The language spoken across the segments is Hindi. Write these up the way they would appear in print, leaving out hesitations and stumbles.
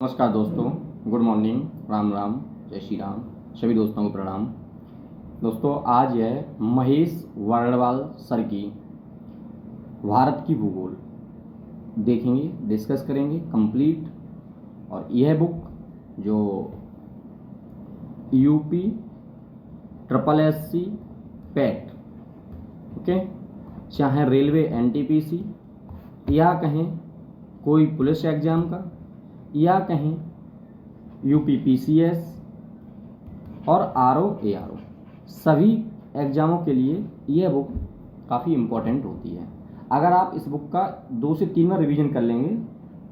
नमस्कार दोस्तों, गुड मॉर्निंग, राम राम, जय श्री राम। सभी दोस्तों को प्रणाम। दोस्तों, आज है महेश वर्णवाल सर की भारत की भूगोल देखेंगे, डिस्कस करेंगे कंप्लीट। और यह बुक जो UP triple SC PAT, okay, चाहे रेलवे एनटीपीसी या कहें कोई पुलिस एग्जाम का या कहें यूपीपीसीएस और आरओ एआरओ, सभी एग्ज़ामों के लिए यह बुक काफ़ी इम्पोर्टेंट होती है। अगर आप इस बुक का 2 से 3 बार रिवीजन कर लेंगे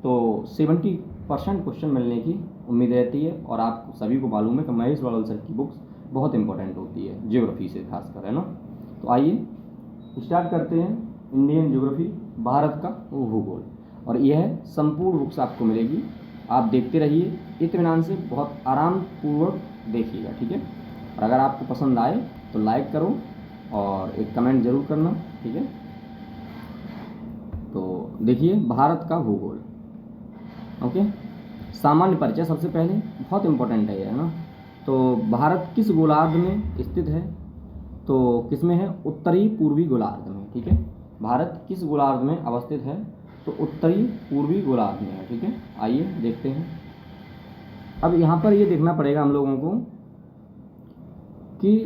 तो 70% क्वेश्चन मिलने की उम्मीद रहती है। और आप सभी को मालूम है कि महेश वर्णवाल सर की बुक्स बहुत इंपॉर्टेंट होती है, ज्योग्राफी से खासकर, है ना। तो आइए स्टार्ट करते हैं। इंडियन ज्योग्राफी, भारत का भूगोल, और यह संपूर्ण बुक्स आपको मिलेगी। आप देखते रहिए इत्मीनान से, बहुत आराम पूर्वक देखिएगा, ठीक है। और अगर आपको पसंद आए तो लाइक करो और एक कमेंट ज़रूर करना, ठीक है। तो देखिए, भारत का भूगोल, ओके। सामान्य परिचय सबसे पहले, बहुत इम्पोर्टेंट है, ना। तो भारत किस गोलार्ध में स्थित है? तो किस में है? उत्तरी पूर्वी गोलार्ध में, ठीक है। भारत किस गोलार्ध में अवस्थित है? तो उत्तरी पूर्वी गोलार्ध में है, ठीक है। आइए देखते हैं। अब यहाँ पर ये देखना पड़ेगा हम लोगों को कि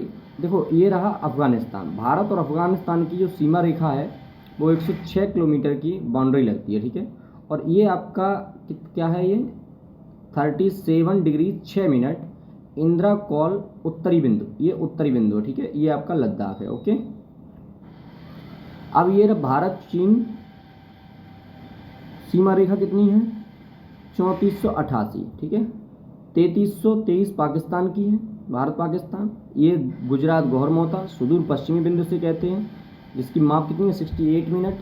देखो, ये रहा अफगानिस्तान। भारत और अफगानिस्तान की जो सीमा रेखा है वो 106 किलोमीटर की बाउंड्री लगती है, ठीक है। और ये आपका क्या है? ये 37 डिग्री 6 मिनट इंदिरा कॉल उत्तरी बिंदु, ये उत्तरी बिंदु है, ठीक है। ये आपका लद्दाख है, ओके। अब ये भारत चीन सीमा रेखा कितनी है? 3488, ठीक है। 3323 पाकिस्तान की है, भारत पाकिस्तान। ये गुजरात गौहरमौता सुदूर पश्चिमी बिंदु से कहते हैं, जिसकी माप कितनी है? 68 मिनट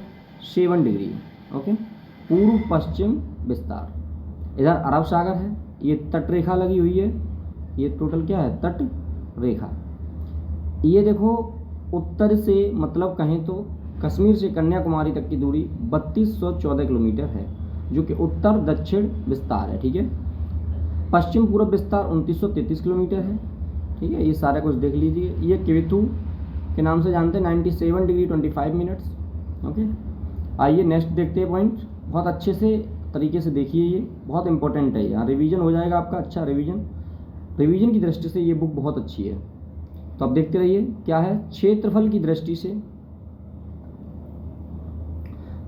7 डिग्री, ओके। पूर्व पश्चिम विस्तार। इधर अरब सागर है, ये तट रेखा लगी हुई है, ये टोटल क्या है? तट रेखा। ये देखो, उत्तर से मतलब कहें तो कश्मीर से कन्याकुमारी तक की दूरी 3214 किलोमीटर है, जो कि उत्तर दक्षिण विस्तार है, ठीक है। पश्चिम पूर्व विस्तार 2933 किलोमीटर है, ठीक है। ये सारा कुछ देख लीजिए। ये केतु के नाम से जानते हैं, 97 डिग्री 25 मिनट्स, ओके। आइए नेक्स्ट देखते हैं पॉइंट। बहुत अच्छे से तरीके से देखिए, ये बहुत इंपॉर्टेंट है। यहाँ रिवीजन हो जाएगा आपका, अच्छा रिवीजन की दृष्टि से ये बुक बहुत अच्छी है। तो अब देखते रहिए क्या है। क्षेत्रफल की दृष्टि से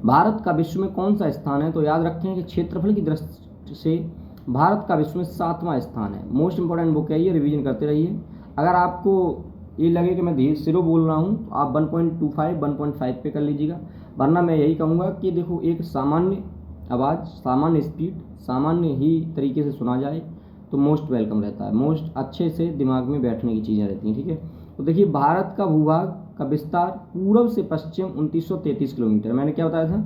भारत का विश्व में कौन सा स्थान है? तो याद रखें कि क्षेत्रफल की दृष्टि से भारत का विश्व में 7वां स्थान है। मोस्ट इंपॉर्टेंट बुक है ये, रिवीजन करते रहिए। अगर आपको ये लगे कि मैं धीरे स्लो बोल रहा हूँ तो आप 1.25 1.5 पे कर लीजिएगा, वरना मैं यही कहूँगा कि देखो, एक सामान्य आवाज़, सामान्य स्पीड, सामान्य ही तरीके से सुना जाए तो मोस्ट वेलकम रहता है, मोस्ट अच्छे से दिमाग में बैठने की चीज़ें रहती हैं, ठीक है। तो देखिए, भारत का भूभाग का विस्तार पूर्व से पश्चिम 2933 किलोमीटर। मैंने क्या बताया था?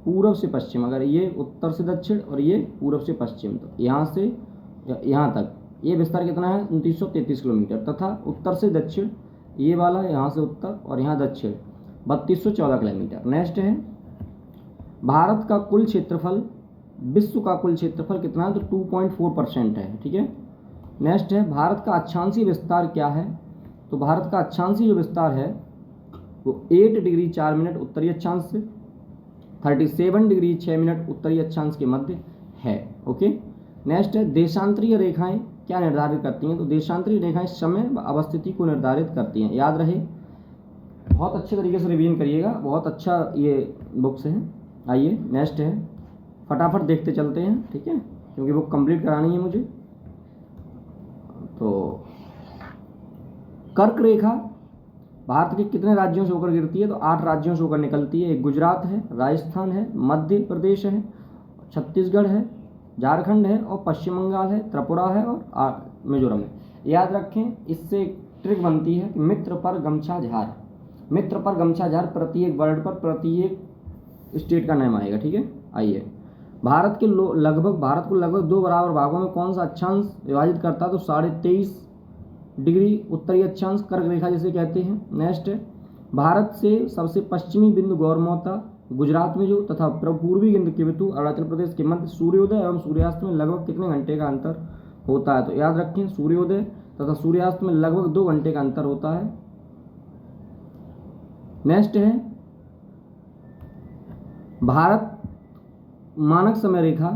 पूर्व से पश्चिम। अगर ये उत्तर से दक्षिण और ये पूर्व से पश्चिम, तो यहाँ से यहाँ तक ये विस्तार कितना है? 2933 किलोमीटर। तथा उत्तर से दक्षिण ये वाला, यहाँ से उत्तर और यहाँ दक्षिण 3214 किलोमीटर। नेक्स्ट है, भारत का कुल क्षेत्रफल, विश्व का कुल क्षेत्रफल कितना है? तो 2.4% है, ठीक है। नेक्स्ट है, भारत का अक्षांशीय विस्तार क्या है? तो भारत का अक्षांशीय जो विस्तार है वो 8 डिग्री 4 मिनट उत्तरी अक्षांश से 37 डिग्री 6 मिनट उत्तरी अक्षांश के मध्य है, ओके। नेक्स्ट है, देशांतरीय रेखाएं क्या निर्धारित करती हैं? तो देशांतरीय रेखाएं समय व अवस्थिति को निर्धारित करती हैं। याद रहे, बहुत अच्छे तरीके से रिवीजन करिएगा, बहुत अच्छा ये बुक्स है। आइए नेक्स्ट है, फटाफट देखते चलते हैं, ठीक है, क्योंकि बुक कंप्लीट करानी है मुझे। तो कर्क रेखा भारत के कितने राज्यों से होकर गिरती है? तो 8 राज्यों से होकर निकलती है। एक गुजरात है, राजस्थान है, मध्य प्रदेश है, छत्तीसगढ़ है, झारखंड है और पश्चिम बंगाल है, त्रिपुरा है और मिजोरम है। याद रखें, इससे एक ट्रिक बनती है कि मित्र पर गमछा झार, मित्र पर गमछा झार, प्रत्येक वर्ड पर प्रत्येक स्टेट का नाम आएगा, ठीक है। आइए, भारत को लगभग 2 बराबर भागों में कौन सा अक्षांश विभाजित करता है? तो 23.5 डिग्री उत्तरी अक्षांश, कर्क रेखा जिसे कहते हैं। नेक्स्ट है, भारत से सबसे पश्चिमी बिंदु गौरमौता गुजरात में जो तथा पूर्वी केतु अरुणाचल प्रदेश के मध्य सूर्योदय एवं सूर्यास्त में लगभग कितने घंटे का अंतर होता है? तो याद रखें सूर्योदय तथा सूर्यास्त में लगभग 2 घंटे का अंतर होता है। नेक्स्ट है भारत मानक समय रेखा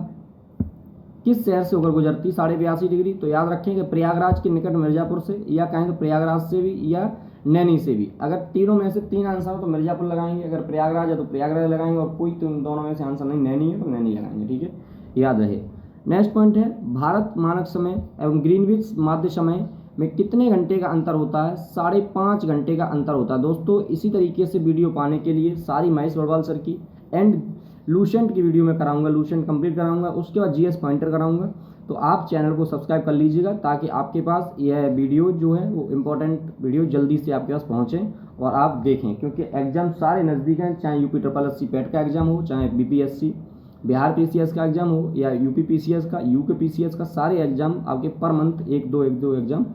किस शहर से होकर गुजरती? 82.5 डिग्री। तो याद रखें कि प्रयागराज के निकट मिर्जापुर से, या कहें तो प्रयागराज से भी, या नैनी से भी। अगर तीनों में से 3 आंसर हो तो मिर्जापुर लगाएंगे, अगर प्रयागराज है तो प्रयागराज लगाएंगे, और कोई दोनों में से आंसर नहीं, नैनी है तो नैनी लगाएंगे। ठीक है, याद रहे। नेक्स्ट पॉइंट है भारत मानक समय एवं ग्रीनविच माध्य समय में कितने घंटे का अंतर होता है? 5.5 घंटे का अंतर होता है। दोस्तों इसी तरीके से वीडियो पाने के लिए सारी महेश बड़वाल सर की एंड लूसेंट की वीडियो में कराऊंगा, लूसेंट कंप्लीट कराऊंगा, उसके बाद जीएस पॉइंटर कराऊंगा। तो आप चैनल को सब्सक्राइब कर लीजिएगा ताकि आपके पास यह वीडियो जो है वो इम्पोर्टेंट वीडियो जल्दी से आपके पास पहुँचे और आप देखें, क्योंकि एग्जाम सारे नज़दीक हैं, चाहे यूपी SSC पेट का एग्जाम हो, चाहे बीपीएससी बिहार PCS का एग्जाम हो, या यूपी PCS का, यूके PCS का, सारे एग्जाम आपके पर मंथ एक दो एग्जाम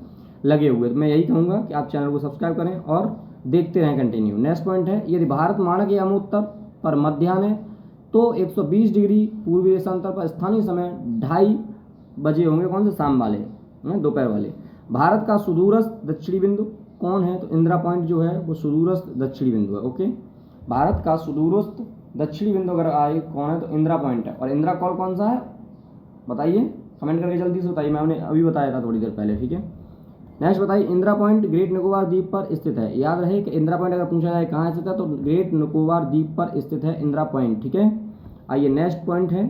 लगे हुए। तो मैं यही कहूँगा कि आप चैनल को सब्सक्राइब करें और देखते रहें कंटिन्यू। नेक्स्ट पॉइंट है यदि भारत मानक या उत्तर पर मध्याह्न है तो 120 डिग्री पूर्वी देशांतर पर स्थानीय समय 2:30 बजे होंगे। कौन से? शाम वाले, दोपहर वाले। भारत का सुदूरस्थ दक्षिणी बिंदु कौन है? तो इंदिरा पॉइंट जो है वो सुदूरस्थ दक्षिणी बिंदु है। ओके, भारत का सुदूरस्थ दक्षिणी बिंदु अगर आए कौन है तो इंदिरा पॉइंट है। और इंदिरा कॉल कौन सा है बताइए, कमेंट करके जल्दी से बताइए, मैंने अभी बताया था थोड़ी देर पहले। ठीक है, नेक्स्ट बताइए इंदिरा पॉइंट ग्रेट निकोबार द्वीप पर स्थित है। याद रहे कि इंदिरा पॉइंट अगर पूछा जाए कहाँ स्थित है तो ग्रेट निकोबार द्वीप पर स्थित है इंदिरा पॉइंट। ठीक है, आइए नेक्स्ट पॉइंट है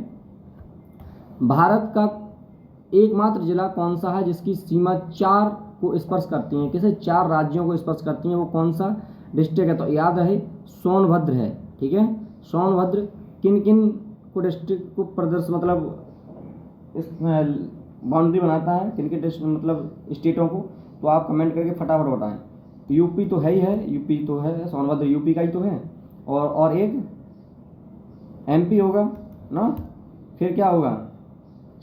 भारत का एकमात्र जिला कौन सा है जिसकी सीमा 4 को स्पर्श करती है? किसे? 4 राज्यों को स्पर्श करती हैं, वो कौन सा डिस्ट्रिक्ट है? तो याद रहे सोनभद्र है। ठीक है, सोनभद्र किन किन को डिस्ट्रिक्ट को प्रदर्श मतलब इस बाउंड्री बनाता है, किन किन मतलब स्टेटों को? तो आप कमेंट करके फटाफट बताएं। यूपी तो है ही है, यूपी तो है, सोनभद्र यूपी का ही तो है, और एक एमपी होगा ना, फिर क्या होगा?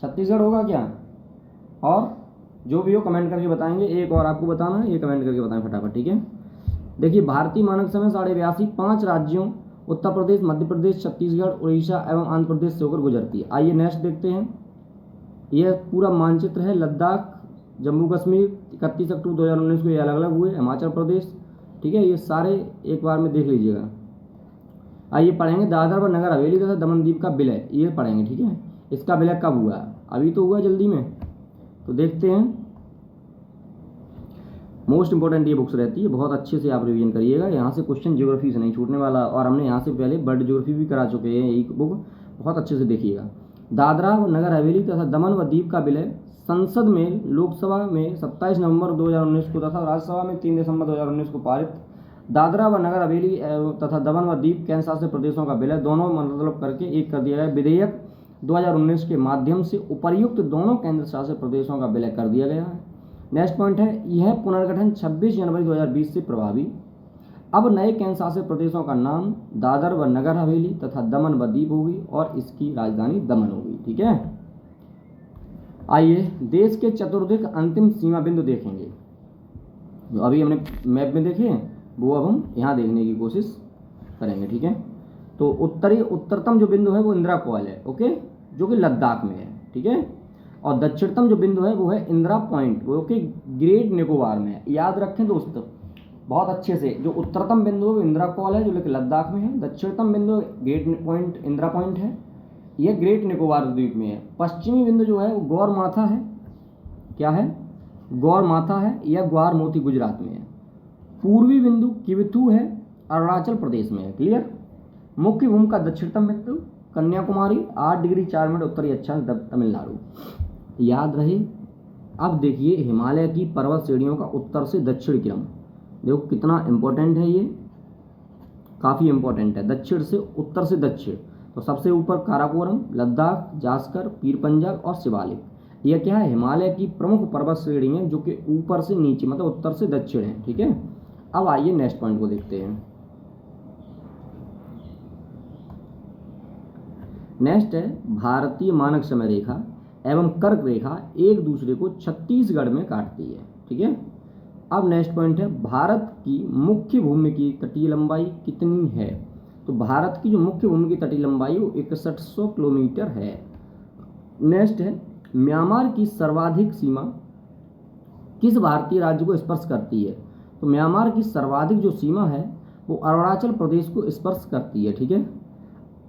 छत्तीसगढ़ होगा क्या? और जो भी हो कमेंट करके बताएंगे। एक और आपको बताना है, ये कमेंट करके बताएं फटाफट। ठीक है, देखिए भारतीय मानक समय 82.5 5 राज्यों उत्तर प्रदेश, मध्य प्रदेश, छत्तीसगढ़, उड़ीसा एवं आंध्र प्रदेश से होकर गुजरती है। आइए नेक्स्ट देखते हैं। यह पूरा मानचित्र है लद्दाख, जम्मू कश्मीर 31 अक्टूबर 2019 को ये अलग अलग हुए, हिमाचल प्रदेश। ठीक है, ये सारे एक बार में देख लीजिएगा। आइए पढ़ेंगे दादरा व नगर हवेली तथा दमन द्वीप का विलय, ये पढ़ेंगे। ठीक है, इसका विलय कब हुआ? अभी तो हुआ जल्दी में, तो देखते हैं। मोस्ट इंपॉर्टेंट ये बुक्स रहती है, बहुत अच्छे से आप रिवीजन करिएगा, यहाँ से क्वेश्चन ज्योग्राफी से नहीं छूटने वाला। और हमने यहाँ से पहले वर्ल्ड ज्योग्राफी भी करा चुके हैं, एक बुक बहुत अच्छे से देखिएगा। दादरा व नगर हवेली तथा दमन व दीव का विलय संसद में लोकसभा में 27 नवंबर 2019 को तथा राज्यसभा में 3 दिसंबर 2019 को पारित। दादरा व नगर हवेली तथा दमन व दीव केंद्र शासित प्रदेशों का विलय दोनों मतलब करके एक कर दिया गया। विधेयक 2019 के माध्यम से उपर्युक्त दोनों केंद्र शासित प्रदेशों का विलय कर दिया गया है। नेक्स्ट पॉइंट है यह पुनर्गठन 26 जनवरी 2020 से प्रभावी। अब नए केंद्र शासित प्रदेशों का नाम दादर व नगर हवेली तथा दमन व दीव होगी और इसकी राजधानी दमन होगी। ठीक है, आइए देश के चतुर्दिक अंतिम सीमा बिंदु देखेंगे। जो अभी हमने मैप में देखे वो अब हम यहाँ देखने की कोशिश करेंगे। ठीक है, तो उत्तरतम जो बिंदु है वो इंदिरा कॉल है। ओके, जो कि लद्दाख में है। ठीक है, और दक्षिणतम जो बिंदु है वो है इंदिरा पॉइंट, वो कि ग्रेट निकोबार में है। याद रखें दोस्तों बहुत अच्छे से, जो उत्तरतम बिंदु है वो इंदिरा कॉल है जो कि लद्दाख में है। दक्षिणतम बिंदु ग्रेट पॉइंट इंदिरा पॉइंट है, यह ग्रेट निकोबार द्वीप में है। पश्चिमी बिंदु जो है वो गौर माथा है। क्या है? गौर माथा है, यह ग्वार मोती गुजरात में है। पूर्वी बिंदु किविथू है, अरुणाचल प्रदेश में है। क्लियर? मुख्य भूमि का दक्षिणतम बिंदु कन्याकुमारी 8 डिग्री 4 मिनट उत्तरी अक्षांश तमिलनाडु। याद रहे। अब देखिए हिमालय की पर्वत श्रेणियों का उत्तर से दक्षिण क्रम, देखो कितना इंपॉर्टेंट है, ये काफ़ी इंपॉर्टेंट है। दक्षिण से उत्तर से दक्षिण, तो सबसे ऊपर काराकोरम, लद्दाख, जास्कर, पीर पंजाब और शिवालिक। यह क्या है? हिमालय की प्रमुख पर्वत श्रेणी है जो कि ऊपर से नीचे मतलब उत्तर से दक्षिण है। ठीक है, अब आइए नेक्स्ट पॉइंट को देखते हैं। नेक्स्ट है भारतीय मानक समय रेखा एवं कर्क रेखा एक दूसरे को छत्तीसगढ़ में काटती है। ठीक है, अब नेक्स्ट पॉइंट है भारत की मुख्य भूमि की तटीय लंबाई कितनी है? तो भारत की जो मुख्य भूमि की तटीय लंबाई वो 6100 किलोमीटर है। नेक्स्ट है, म्यांमार की सर्वाधिक सीमा किस भारतीय राज्य को स्पर्श करती है? तो म्यांमार की सर्वाधिक जो सीमा है वो अरुणाचल प्रदेश को स्पर्श करती है। ठीक है।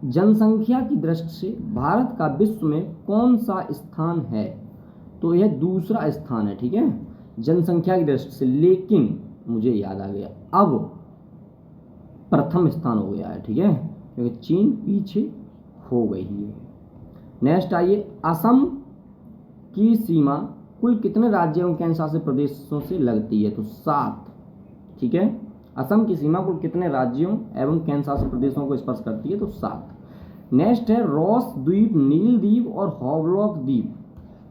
जनसंख्या की दृष्टि से भारत का विश्व में कौन सा स्थान है? तो यह दूसरा स्थान है। ठीक है, जनसंख्या की दृष्टि से, लेकिन मुझे याद आ गया अब प्रथम स्थान हो गया है। ठीक है, क्योंकि चीन पीछे हो गई है। नेक्स्ट आइए, असम की सीमा कुल कितने राज्यों एवं केंद्र शासित प्रदेशों से लगती है? तो 7। ठीक है, असम की सीमा कुल कितने राज्यों एवं केंद्र शासित प्रदेशों को स्पर्श करती है? तो 7। नेक्स्ट है, रॉस द्वीप, नील द्वीप और हॉवलॉक द्वीप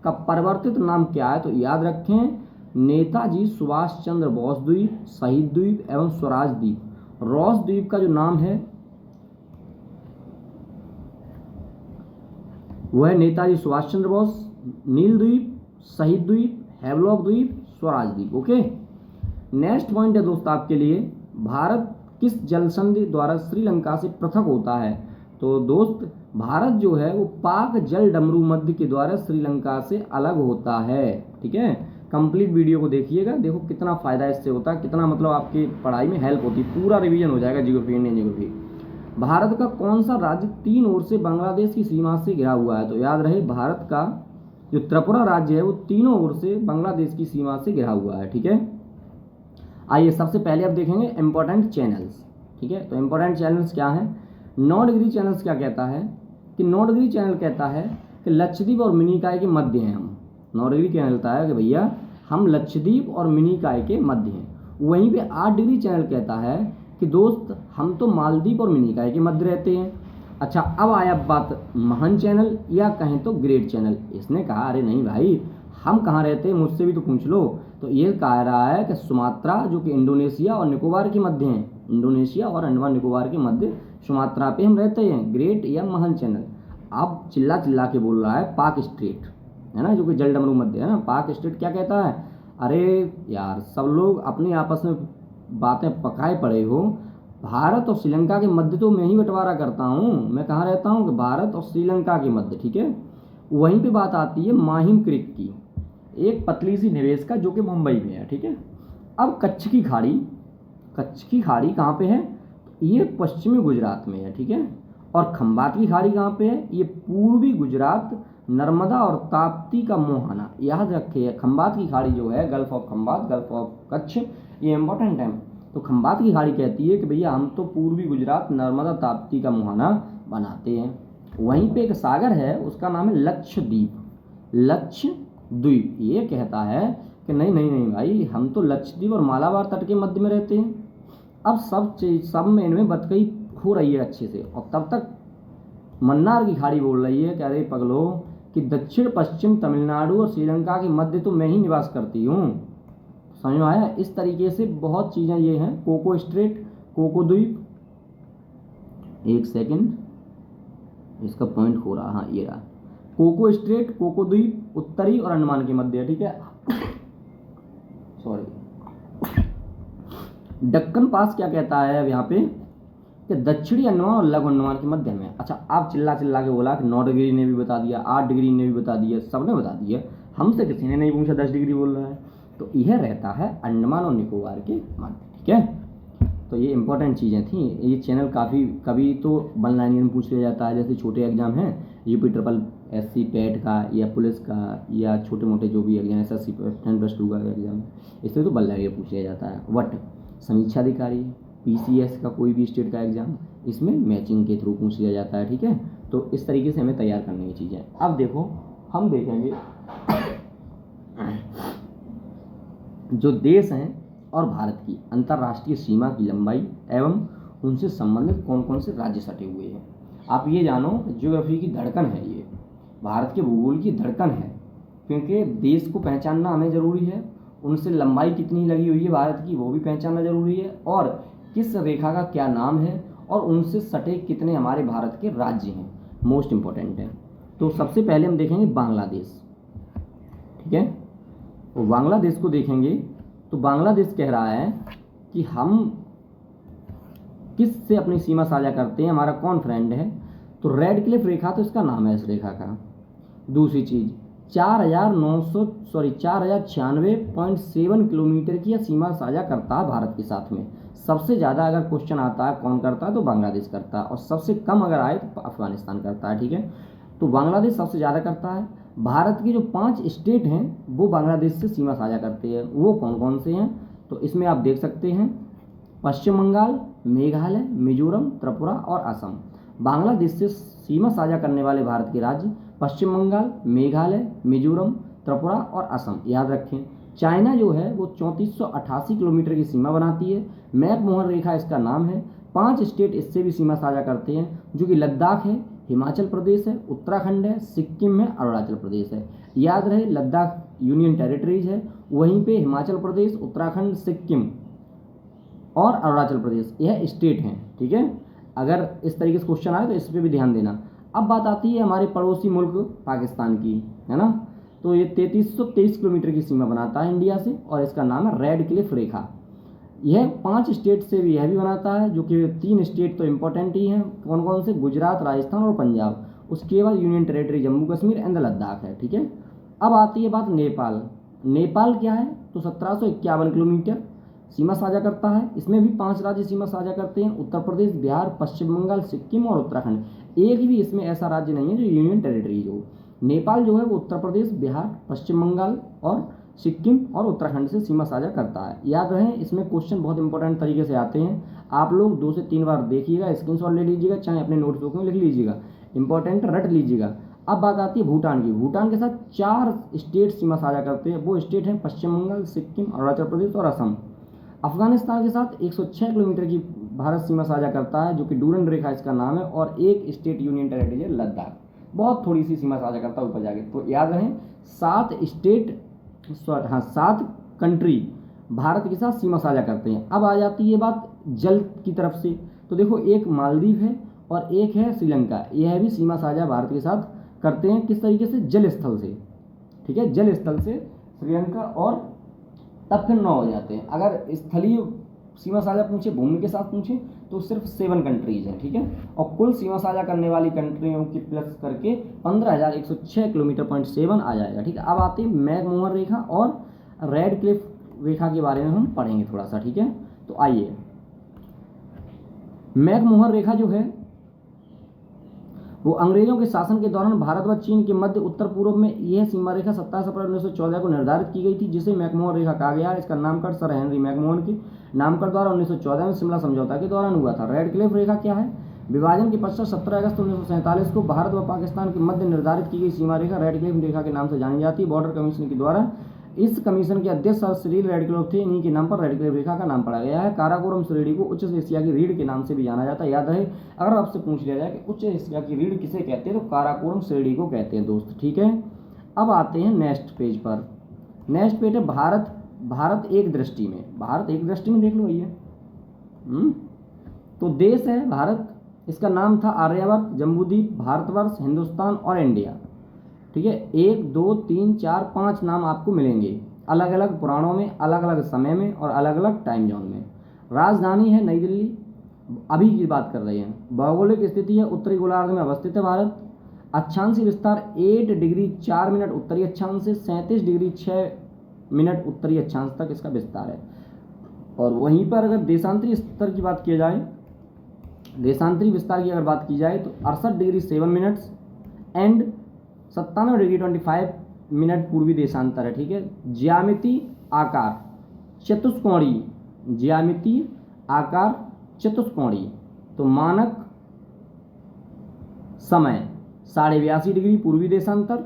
का परिवर्तित नाम क्या है? तो याद रखें, नेताजी सुभाष चंद्र बोस द्वीप, शहीद द्वीप एवं स्वराज द्वीप। रॉस द्वीप का जो नाम है वह है नेताजी सुभाष चंद्र बोस, नील द्वीप, शहीद द्वीप, हैवलॉक द्वीप, स्वराज द्वीप। ओके। नेक्स्ट पॉइंट है दोस्त आपके लिए, भारत किस जल संधि द्वारा श्रीलंका से पृथक होता है? तो दोस्त, भारत जो है वो पाक जल डमरू मध्य के द्वारा श्रीलंका से अलग होता है। ठीक है, कंप्लीट वीडियो को देखिएगा, देखो कितना फायदा इससे होता है, कितना मतलब आपकी पढ़ाई में हेल्प होती है, पूरा रिवीजन हो जाएगा जियोग्राफी, इंडियन जियोग्राफी। भारत का कौन सा राज्य 3 ओर से बांग्लादेश की सीमा से घिरा हुआ है? तो याद रहे, भारत का जो त्रिपुरा राज्य है वो तीनों ओर से बांग्लादेश की सीमा से घिरा हुआ है। ठीक है, आइए सबसे पहले अब देखेंगे इंपॉर्टेंट चैनल्स। ठीक है, तो इंपॉर्टेंट चैनल्स क्या है? 9 डिग्री चैनल्स क्या कहता है कि 9 डिग्री चैनल कहता है कि लक्षद्वीप और मिनिकॉय के मध्य हैं हम। 9 डिग्री चैनल कहता है कि भैया हम लक्षद्वीप और मिनिकॉय के मध्य हैं। वहीं पे 8 डिग्री चैनल कहता है कि दोस्त हम तो मालदीव और मिनिकॉय के मध्य रहते हैं। अच्छा, अब आया बात महान चैनल या कहें तो ग्रेट चैनल। इसने कहा अरे नहीं भाई, हम कहाँ रहते हैं, मुझसे भी तो पूछ लो। तो ये कह रहा है कि सुमात्रा जो कि इंडोनेशिया और निकोबार के मध्य हैं, इंडोनेशिया और अंडमान निकोबार के मध्य सुमात्रा पे हम रहते हैं, ग्रेट या महान चैनल। अब चिल्ला चिल्ला के बोल रहा है पाक स्ट्रेट, है ना, जो कि जल डमरू मध्य है ना। पाक स्ट्रेट क्या कहता है? अरे यार, सब लोग अपने आपस में बातें पकाए पड़े हो। भारत और श्रीलंका के मध्य तो मैं ही बंटवारा करता हूँ, मैं कहाँ रहता हूँ कि भारत और श्रीलंका के मध्य। ठीक है, वहीं पे बात आती है माहिम क्रिक की, एक पतली सी निवेश का, जो कि मुंबई में है। ठीक है, अब कच्छ की खाड़ी, कच्छ की खाड़ी कहाँ पे है? ये पश्चिमी गुजरात में है। ठीक है, और खंबात की खाड़ी कहाँ पे है? ये पूर्वी गुजरात, नर्मदा और ताप्ती का मुहाना। याद रखिए, खंबात की खाड़ी जो है, gulf of Khambhat, gulf of Kutch, ये इंपॉर्टेंट है। तो खंबात की खाड़ी कहती है कि भैया हम तो पूर्वी गुजरात, नर्मदा ताप्ती का मुहाना बनाते हैं। वहीं पे एक सागर है, उसका नाम है लक्षद्वीप। लक्षद्वीप ये कहता है कि नहीं नहीं नहीं भाई, हम तो लक्षद्वीप और मालाबार तट के मध्य में रहते हैं। अब सब में इनमें बतकई हो रही है अच्छे से, और तब तक मन्नार की खाड़ी बोल रही है कि अरे पगलो, कि दक्षिण पश्चिम तमिलनाडु और श्रीलंका के मध्य तो मैं ही निवास करती हूँ। समझ में आया? इस तरीके से बहुत चीज़ें ये हैं। कोको स्ट्रेट, कोको द्वीप, एक सेकंड, इसका पॉइंट हो रहा, हाँ ये रहा, कोको स्ट्रेट, कोको द्वीप उत्तरी और अंडमान के मध्य है। ठीक है, सॉरी। दक्कन पास क्या कहता है अब यहाँ पे कि दक्षिणी अंडमान और लघु अंडमान के मध्य में। अच्छा, आप चिल्ला चिल्ला के बोला कि 9 डिग्री ने भी बता दिया, 8 डिग्री ने भी बता दिया, सबने बता दिया, हमसे किसी ने नहीं पूछा 10 डिग्री बोल रहा है। तो यह रहता है अंडमान और निकोबार के मध्य। ठीक है, तो ये इंपॉर्टेंट चीज़ें थी। ये चैनल काफ़ी, कभी तो वन लाइनर में पूछ लिया जाता है, जैसे छोटे एग्जाम हैं यूपी ट्रिपल एससी पैट का या पुलिस का या छोटे मोटे जो भी एग्जाम, SSC 10+2 का एग्जाम, इससे तो वन लाइनर पूछ लिया जाता है। बट समीक्षा अधिकारी, PCS का कोई भी स्टेट का एग्जाम, इसमें मैचिंग के थ्रू पूछ लिया जाता है। ठीक है, तो इस तरीके से हमें तैयार करनी है चीज़ें। अब देखो, हम देखेंगे जो देश हैं और भारत की अंतर्राष्ट्रीय सीमा की लंबाई एवं उनसे संबंधित कौन कौन से राज्य सटे हुए हैं। आप ये जानो, ज्योग्राफी की धड़कन है ये, भारत के भूगोल की धड़कन है, क्योंकि देश को पहचानना हमें ज़रूरी है, उनसे लंबाई कितनी लगी हुई है भारत की वो भी पहचानना ज़रूरी है, और किस रेखा का क्या नाम है, और उनसे सटे कितने हमारे भारत के राज्य हैं, मोस्ट इम्पॉर्टेंट है। तो सबसे पहले हम देखेंगे बांग्लादेश। ठीक है, तो बांग्लादेश को देखेंगे तो बांग्लादेश कह रहा है कि हम किस से अपनी सीमा साझा करते हैं, हमारा कौन फ्रेंड है, तो रेड क्लिफ रेखा तो इसका नाम है इस रेखा का। दूसरी चीज़ 4,096.7 किलोमीटर की यह सीमा साझा करता है भारत के साथ में। सबसे ज़्यादा अगर क्वेश्चन आता है कौन करता है तो बांग्लादेश करता है, और सबसे कम अगर आए तो अफगानिस्तान करता है। ठीक है, तो बांग्लादेश सबसे ज़्यादा करता है। भारत के जो 5 स्टेट हैं वो बांग्लादेश से सीमा साझा करते हैं, वो कौन कौन से हैं, तो इसमें आप देख सकते हैं पश्चिम बंगाल, मेघालय, मिजोरम, त्रिपुरा और असम। बांग्लादेश से सीमा साझा करने वाले भारत के राज्य पश्चिम बंगाल, मेघालय, मिजोरम, त्रिपुरा और असम, याद रखें। चाइना जो है वो 3488 किलोमीटर की सीमा बनाती है। मैकमोहन रेखा इसका नाम है। 5 स्टेट इससे भी सीमा साझा करते हैं, जो कि लद्दाख है, हिमाचल प्रदेश है, उत्तराखंड है, सिक्किम है, अरुणाचल प्रदेश है। याद रहे लद्दाख यूनियन टेरिटरीज है, वहीं पे हिमाचल प्रदेश, उत्तराखंड, सिक्किम और अरुणाचल प्रदेश यह स्टेट हैं। ठीक है, अगर इस तरीके से क्वेश्चन आए तो इस पर भी ध्यान देना। अब बात आती है हमारे पड़ोसी मुल्क पाकिस्तान की, है ना, तो ये 3323 किलोमीटर की सीमा बनाता है इंडिया से, और इसका नाम है रेड क्लिफ रेखा। यह 5 स्टेट से भी यह भी बनाता है, जो कि 3 स्टेट तो इम्पोर्टेंट ही हैं, कौन कौन से, गुजरात, राजस्थान और पंजाब। उसके बाद union territory Jammu Kashmir and Ladakh है। ठीक है, अब आती है बात नेपाल। नेपाल क्या है, तो 1751 किलोमीटर सीमा साझा करता है। इसमें भी 5 राज्य सीमा साझा करते हैं, उत्तर प्रदेश, बिहार, पश्चिम बंगाल, सिक्किम और उत्तराखंड। एक भी इसमें ऐसा राज्य नहीं है जो यूनियन टेरिटरी हो। नेपाल जो है वो उत्तर प्रदेश, बिहार, पश्चिम बंगाल और सिक्किम और उत्तराखंड से सीमा साझा करता है। याद रहे इसमें क्वेश्चन बहुत इंपॉर्टेंट तरीके से आते हैं, आप लोग 2 से 3 बार देखिएगा, स्क्रीनशॉट ले लीजिएगा, चाहे अपने नोटबुक में लिख लीजिएगा, इंपॉर्टेंट रट लीजिएगा। अब बात आती है भूटान की। भूटान के साथ 4 स्टेट सीमा साझा करते हैं, वो स्टेट हैं पश्चिम बंगाल, सिक्किम, अरुणाचल प्रदेश और असम। अफगानिस्तान के साथ 106 किलोमीटर की भारत सीमा साझा करता है, जो कि डूरन रेखा इसका नाम है, और एक स्टेट यूनियन टेरिटरी है लद्दाख, बहुत थोड़ी सी सीमा साझा करता है ऊपर जाके। तो याद रहे 7 कंट्री भारत के साथ सीमा साझा करते हैं। अब आ जाती है बात जल की तरफ से, तो देखो एक मालदीव है और एक है श्रीलंका, यह भी सीमा साझा भारत के साथ करते हैं। किस तरीके से, जल स्थल से। ठीक है, जल स्थल से श्रीलंका, और तब फिर 9 हो जाते हैं। अगर स्थलीय सीमा साझा पूछे, भूमि के साथ पूछे, तो सिर्फ 7 कंट्रीज हैं। ठीक है, और कुल सीमा साझा करने वाली कंट्रियों की प्लस करके 15,106 किलोमीटर 0.7 आ जाएगा। ठीक है, अब आते हैं मैकमोहन रेखा और रेड क्लिफ रेखा के बारे में हम पढ़ेंगे थोड़ा सा। ठीक है, तो आइए, मैकमोहन रेखा जो है वो अंग्रेजों के शासन के दौरान भारत व चीन के मध्य उत्तर पूर्व में यह सीमा रेखा 27 अप्रैल 1914 को निर्धारित की गई थी, जिसे मैकमोहन रेखा कहा गया है। इसका नामकरण सर हेनरी मैकमोहन के नामकरण द्वारा 1914 में शिमला समझौता के दौरान हुआ था। रेड क्लिफ रेखा क्या है, विभाजन के पश्चात 17 अगस्त 1947 को भारत व पाकिस्तान के मध्य निर्धारित की गई सीमा रेखा रेड क्लिफ रेखा के नाम से जानी जाती है। बॉर्डर कमीशन के द्वारा इस कमीशन के अध्यक्ष सर सिरिल रेडक्लिफ थे, इन्हीं के नाम पर रेडक्लिफ रेखा का नाम पड़ा गया है। काराकोरम श्रेणी को उच्च एशिया की रीढ़ के नाम से भी जाना जाता है। याद रहे, अगर आपसे पूछ लिया जाए कि उच्च एशिया की रीढ़ किसे कहते हैं, तो काराकोरम श्रेणी को कहते हैं दोस्त। ठीक है, अब आते हैं नेक्स्ट पेज पर। नेक्स्ट पेज है भारत एक दृष्टि में। भारत एक दृष्टि में देख लो भैया, तो देश है भारत, इसका नाम था आर्यवर्त, जम्बूद्वीप, भारतवर्ष, हिंदुस्तान और इंडिया। ठीक है, 1 2 3 4 5 नाम आपको मिलेंगे, अलग अलग पुराणों में, अलग अलग समय में और अलग अलग टाइम जोन में। राजधानी है नई दिल्ली, अभी की बात कर रहे हैं। भौगोलिक स्थिति है उत्तरी गोलार्ध में अवस्थित है भारत। अक्षांशीय विस्तार 8 डिग्री 4 मिनट उत्तरी अक्षांश से 37 डिग्री 6 मिनट उत्तरी अक्षांश तक इसका विस्तार है। और वहीं पर अगर देशांतरी स्तर की बात की जाए, देशांतरी विस्तार की अगर बात की जाए, तो 68 degree 7 minutes and 97 degree 25 minute पूर्वी देशांतर है। ठीक है, ज्यामितीय आकार चतुष्कोणीय, ज्यामितीय आकार चतुष्कोणीय। तो मानक समय 82.5 डिग्री पूर्वी देशांतर।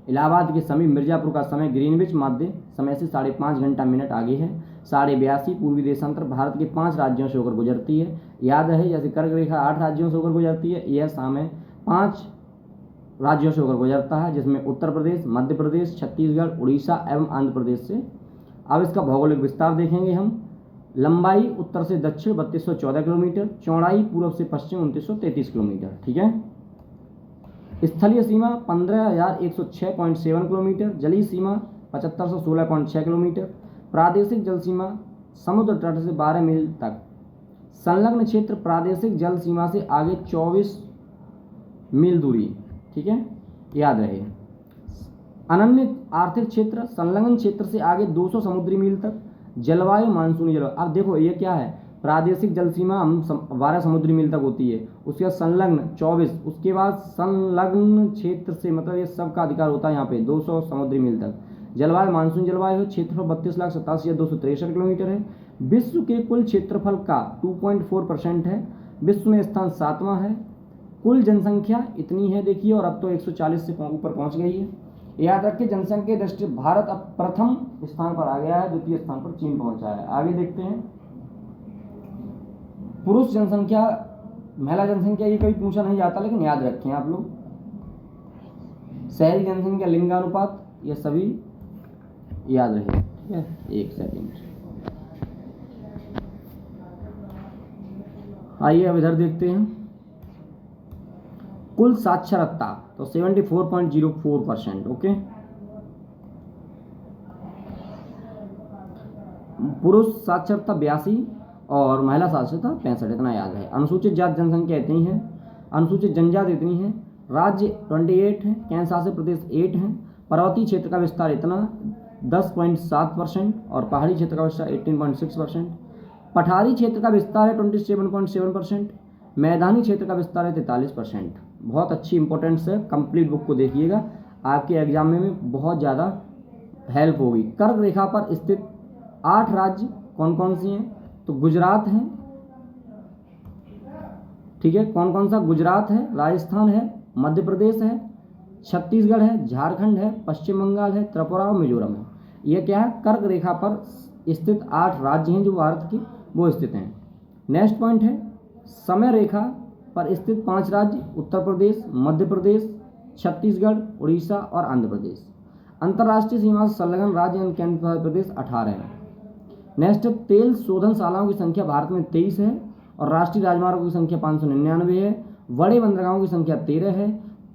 इलाहाबाद के समीप मिर्जापुर का समय ग्रीनविच माध्य समय से 5.5 घंटा मिनट आगे है। 82.5 पूर्वी देशांतर भारत के 5 राज्यों से होकर गुजरती है। याद है, जैसे कर्क रेखा 8 राज्यों से होकर गुजरती है, यह समय 5 राज्यों से होकर गुजरता है, जिसमें उत्तर प्रदेश, मध्य प्रदेश, छत्तीसगढ़, उड़ीसा एवं आंध्र प्रदेश से। अब इसका भौगोलिक विस्तार देखेंगे हम। लंबाई उत्तर से दक्षिण 3214 किलोमीटर, चौड़ाई पूर्व से पश्चिम 2933 किलोमीटर। ठीक है, स्थलीय सीमा 15,106.7 किलोमीटर, जलीय सीमा 7516.6 किलोमीटर, प्रादेशिक जल सीमा समुद्र तट से 12 मील तक संलग्न क्षेत्र प्रादेशिक जल सीमा से आगे 24 मील दूरी, ठीक है, याद रहे। अनन्य आर्थिक क्षेत्र संलग्न क्षेत्र से आगे 200 समुद्री मील तक। जलवायु मानसूनी जलवायु, अब देखो ये क्या है, प्रादेशिक जल सीमा हम 12 समुद्री मील तक होती है, उसके बाद संलग्न 24, उसके बाद संलग्न क्षेत्र से मतलब ये सब का अधिकार होता है यहाँ पे 200 समुद्री मील तक। जलवायु मानसून जलवायु है, क्षेत्रफल 32,87,263 किलोमीटर है। विश्व के कुल क्षेत्रफल का 2.4% है। विश्व में स्थान 7वां है। कुल जनसंख्या इतनी है देखिए, और अब तो 140 से ऊपर पहुंच गई है। याद रखिए जनसंख्या की दृष्टि भारत अब प्रथम स्थान पर आ गया है, द्वितीय स्थान पर चीन पहुंचा है। आगे देखते हैं पुरुष जनसंख्या महिला जनसंख्या, ये कभी पूछा नहीं जाता लेकिन याद रखें आप लोग। शहरी जनसंख्या लिंगानुपात, ये सभी याद रहे, ठीक है। एक सेकेंड, आइए अब इधर देखते हैं कुल साक्षरता, तो 74.04%, ओके। पुरुष साक्षरता 82 और महिला साक्षरता 65, इतना याद है। अनुसूचित जाति जनसंख्या इतनी है, अनुसूचित जनजाति इतनी है। राज्य 28 है, केंद्र शासित प्रदेश 8 है। पर्वतीय क्षेत्र का विस्तार इतना 10.7% और पहाड़ी क्षेत्र का विस्तार 18.6%। पठारी क्षेत्र का विस्तार है 27.7%। मैदानी क्षेत्र का विस्तार है 43%। बहुत अच्छी इंपॉर्टेंस है, कंप्लीट बुक को देखिएगा, आपके एग्जाम में बहुत ज़्यादा हेल्प होगी। कर्क रेखा पर स्थित 8 राज्य कौन कौन सी हैं, तो गुजरात है, ठीक है, कौन कौन सा, गुजरात है, राजस्थान है, मध्य प्रदेश है, छत्तीसगढ़ है, झारखंड है, पश्चिम बंगाल है, त्रिपुरा और मिजोरम है। ये क्या है, कर्क रेखा पर स्थित 8 राज्य हैं जो भारत के वो स्थित हैं। नेक्स्ट पॉइंट है समय रेखा पर स्थित 5 राज्य, उत्तर प्रदेश, मध्य प्रदेश, छत्तीसगढ़, उड़ीसा और आंध्र प्रदेश। अंतर्राष्ट्रीय सीमा से संलग्न राज्य एवं केंद्र शासित प्रदेश 18 हैं। नेक्स्ट, तेल शोधनशालाओं की संख्या भारत में 23 है और राष्ट्रीय राजमार्गों की संख्या 599 है। बड़े बंदरगाहों की संख्या 13 है।